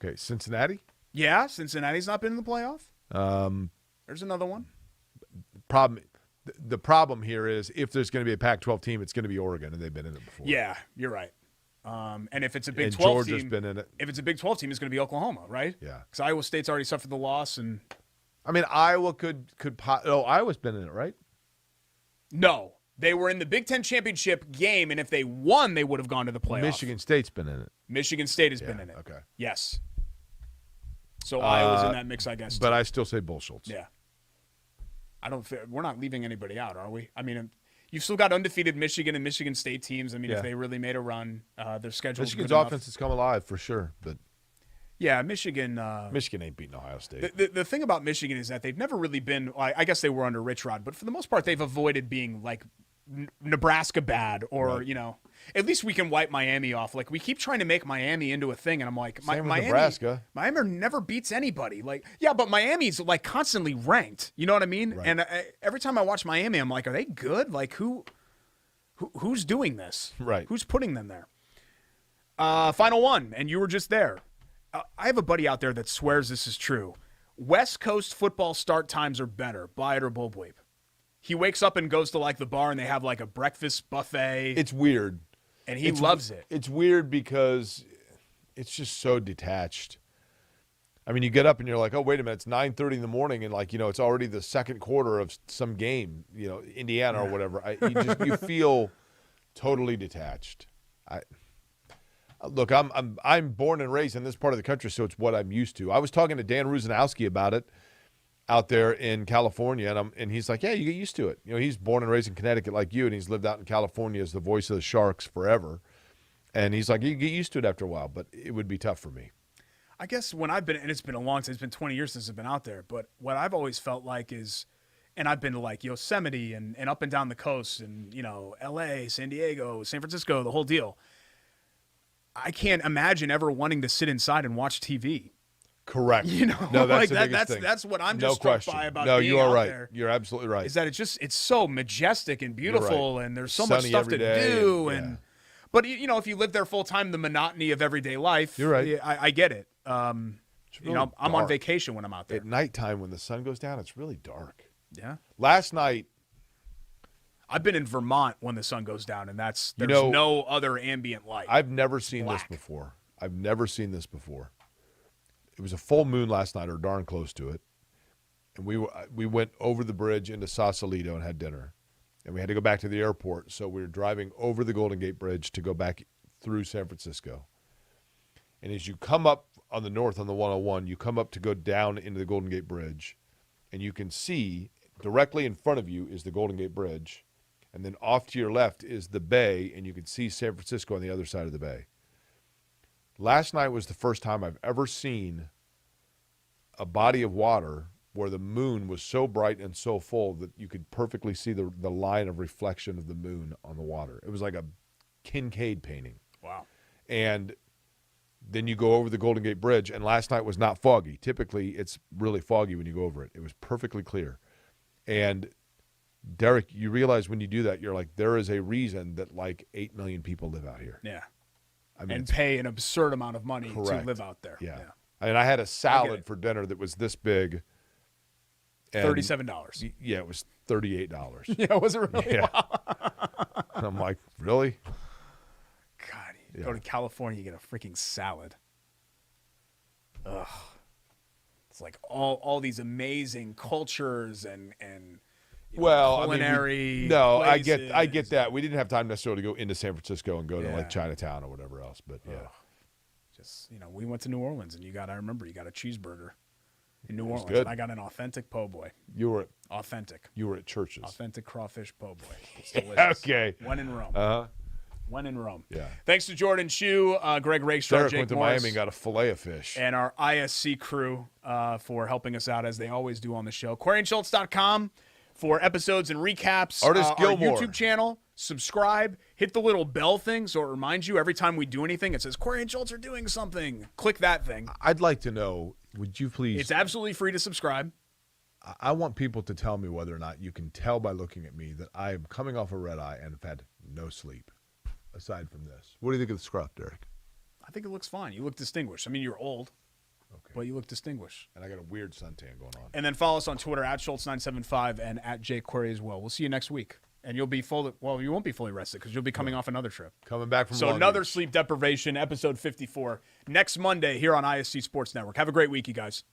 [SPEAKER 1] Okay, Cincinnati?
[SPEAKER 2] Yeah, Cincinnati's not been in the playoff. There's another one.
[SPEAKER 1] The problem here is if there's going to be a Pac-12 team, it's going to be Oregon, and they've been in it before.
[SPEAKER 2] Yeah, you're right. And if it's a Big
[SPEAKER 1] And
[SPEAKER 2] 12
[SPEAKER 1] Georgia's
[SPEAKER 2] team,
[SPEAKER 1] been in it.
[SPEAKER 2] If it's a Big 12 team, it's going to be Oklahoma, right?
[SPEAKER 1] Yeah.
[SPEAKER 2] Because Iowa State's already suffered the loss, and
[SPEAKER 1] I mean, Iowa could Iowa's been in it, right?
[SPEAKER 2] no, they were in the Big Ten championship game, and if they won, they would have gone to the playoff.
[SPEAKER 1] Michigan State's been in it.
[SPEAKER 2] Michigan State has been in it.
[SPEAKER 1] Okay.
[SPEAKER 2] Yes. So Iowa's in that mix, I guess.
[SPEAKER 1] But I still say Bull Schultz.
[SPEAKER 2] Yeah. We're not leaving anybody out, are we? I mean, you've still got undefeated Michigan and Michigan State teams. I mean, if they really made a run, their schedule.
[SPEAKER 1] Michigan's offense has come alive for sure, but
[SPEAKER 2] yeah, Michigan
[SPEAKER 1] ain't beating Ohio State.
[SPEAKER 2] The thing about Michigan is that they've never really been. I guess they were under Rich Rod, but for the most part, they've avoided being like Nebraska bad, or
[SPEAKER 1] right.
[SPEAKER 2] At least we can wipe Miami off. Like we keep trying to make Miami into a thing, and I'm like,
[SPEAKER 1] Same with
[SPEAKER 2] Miami,
[SPEAKER 1] Nebraska.
[SPEAKER 2] Miami never beats anybody. Like, yeah, but Miami's like constantly ranked. You know what I mean?
[SPEAKER 1] Right.
[SPEAKER 2] And every time I watch Miami, I'm like, are they good? Like who's doing this?
[SPEAKER 1] Right.
[SPEAKER 2] Who's putting them there? Final one, and you were just there. I have a buddy out there that swears this is true. West Coast football start times are better. Buy it or bull bleep. He wakes up and goes to like the bar and they have like a breakfast buffet.
[SPEAKER 1] It's weird.
[SPEAKER 2] And he loves it.
[SPEAKER 1] It's weird because it's just so detached. I mean, you get up and you're like, oh, wait a minute, it's 9:30 in the morning, and like, it's already the second quarter of some game, Indiana or whatever. You feel totally detached. Look, I'm born and raised in this part of the country, so it's what I'm used to. I was talking to Dan Rusanowski about it out there in California, and he's like, yeah, you get used to it. He's born and raised in Connecticut like you, and he's lived out in California as the voice of the Sharks forever. And he's like, you get used to it after a while, but it would be tough for me.
[SPEAKER 2] I guess when I've been, and it's been a long time, it's been 20 years since I've been out there, but what I've always felt like is, and I've been to like Yosemite and up and down the coast and, LA, San Diego, San Francisco, the whole deal. I can't imagine ever wanting to sit inside and watch TV.
[SPEAKER 1] Correct.
[SPEAKER 2] No,
[SPEAKER 1] that's
[SPEAKER 2] like
[SPEAKER 1] the
[SPEAKER 2] thing. That's what I'm
[SPEAKER 1] no
[SPEAKER 2] just struck
[SPEAKER 1] question.
[SPEAKER 2] by about
[SPEAKER 1] no,
[SPEAKER 2] being
[SPEAKER 1] you are
[SPEAKER 2] out
[SPEAKER 1] right.
[SPEAKER 2] there.
[SPEAKER 1] You're absolutely right.
[SPEAKER 2] Is that it's so majestic and beautiful,
[SPEAKER 1] right.
[SPEAKER 2] and there's so
[SPEAKER 1] Sunny
[SPEAKER 2] much stuff
[SPEAKER 1] every
[SPEAKER 2] to
[SPEAKER 1] day,
[SPEAKER 2] do,
[SPEAKER 1] yeah.
[SPEAKER 2] But if you live there full time, the monotony of everyday life.
[SPEAKER 1] You're right.
[SPEAKER 2] I get it.
[SPEAKER 1] Really
[SPEAKER 2] I'm on
[SPEAKER 1] dark.
[SPEAKER 2] vacation when I'm out there.
[SPEAKER 1] At nighttime when the sun goes down, it's really dark.
[SPEAKER 2] Yeah.
[SPEAKER 1] Last night,
[SPEAKER 2] I've been in Vermont when the sun goes down, and there's no other ambient light.
[SPEAKER 1] I've never seen this before. It was a full moon last night, or darn close to it, and we went over the bridge into Sausalito and had dinner, and we had to go back to the airport, so we were driving over the Golden Gate Bridge to go back through San Francisco. And as you come up on the north on the 101, you come up to go down into the Golden Gate Bridge, and you can see directly in front of you is the Golden Gate Bridge, and then off to your left is the bay, and you can see San Francisco on the other side of the bay. Last night was the first time I've ever seen a body of water where the moon was so bright and so full that you could perfectly see the line of reflection of the moon on the water. It was like a Kincaid painting.
[SPEAKER 2] Wow.
[SPEAKER 1] And then you go over the Golden Gate Bridge, and last night was not foggy. Typically, it's really foggy when you go over it. It was perfectly clear. And, Derek, you realize when you do that, you're like, there is a reason that like 8 million people live out here.
[SPEAKER 2] Yeah.
[SPEAKER 1] I mean,
[SPEAKER 2] and pay an absurd amount of money
[SPEAKER 1] correct.
[SPEAKER 2] to live out there.
[SPEAKER 1] Yeah. I mean, I had a salad for dinner that was this big.
[SPEAKER 2] $37.
[SPEAKER 1] Yeah, it was $38.
[SPEAKER 2] Yeah, was it really?
[SPEAKER 1] Yeah.
[SPEAKER 2] Wow.
[SPEAKER 1] And I'm like, really?
[SPEAKER 2] God, you go to California, you get a freaking salad. Ugh. It's like all these amazing cultures and culinary.
[SPEAKER 1] I get that. We didn't have time necessarily to go into San Francisco and go to like Chinatown or whatever else, but yeah.
[SPEAKER 2] Just we went to New Orleans and I remember you got a cheeseburger in New Orleans.
[SPEAKER 1] Good.
[SPEAKER 2] And I got an authentic po' boy.
[SPEAKER 1] You were at Church's.
[SPEAKER 2] Authentic crawfish po' boy. It's delicious.
[SPEAKER 1] Okay.
[SPEAKER 2] When in Rome. When in Rome.
[SPEAKER 1] Yeah.
[SPEAKER 2] Thanks to Jordan Shue, Greg Rakestraw,
[SPEAKER 1] Derek
[SPEAKER 2] Jake
[SPEAKER 1] went to
[SPEAKER 2] Morris,
[SPEAKER 1] Miami and got a fillet of fish.
[SPEAKER 2] and our ISC crew for helping us out as they always do on the show. QuarryandSchultz.com for episodes and recaps.
[SPEAKER 1] Artist Gilmore.
[SPEAKER 2] Our YouTube channel. Subscribe. Hit the little bell thing so it reminds you every time we do anything. It says Quarry and Schultz are doing something. Click that thing.
[SPEAKER 1] I'd like to know, would you please?
[SPEAKER 2] It's absolutely free to subscribe.
[SPEAKER 1] I want people to tell me whether or not you can tell by looking at me that I am coming off a red eye and have had no sleep. Aside from this, what do you think of the scruff, Derek?
[SPEAKER 2] I think it looks fine. You look distinguished. I mean, you're old, but you look distinguished.
[SPEAKER 1] And I got a weird suntan going on.
[SPEAKER 2] And then follow us on Twitter at Schultz975 and at Jake Query as well. We'll see you next week. And you'll be fully, well, you won't be fully rested because you'll be coming off another trip.
[SPEAKER 1] Coming back from
[SPEAKER 2] So
[SPEAKER 1] Long
[SPEAKER 2] another
[SPEAKER 1] Beach.
[SPEAKER 2] sleep deprivation, episode 54, next Monday here on ISC Sports Network. Have a great week, you guys.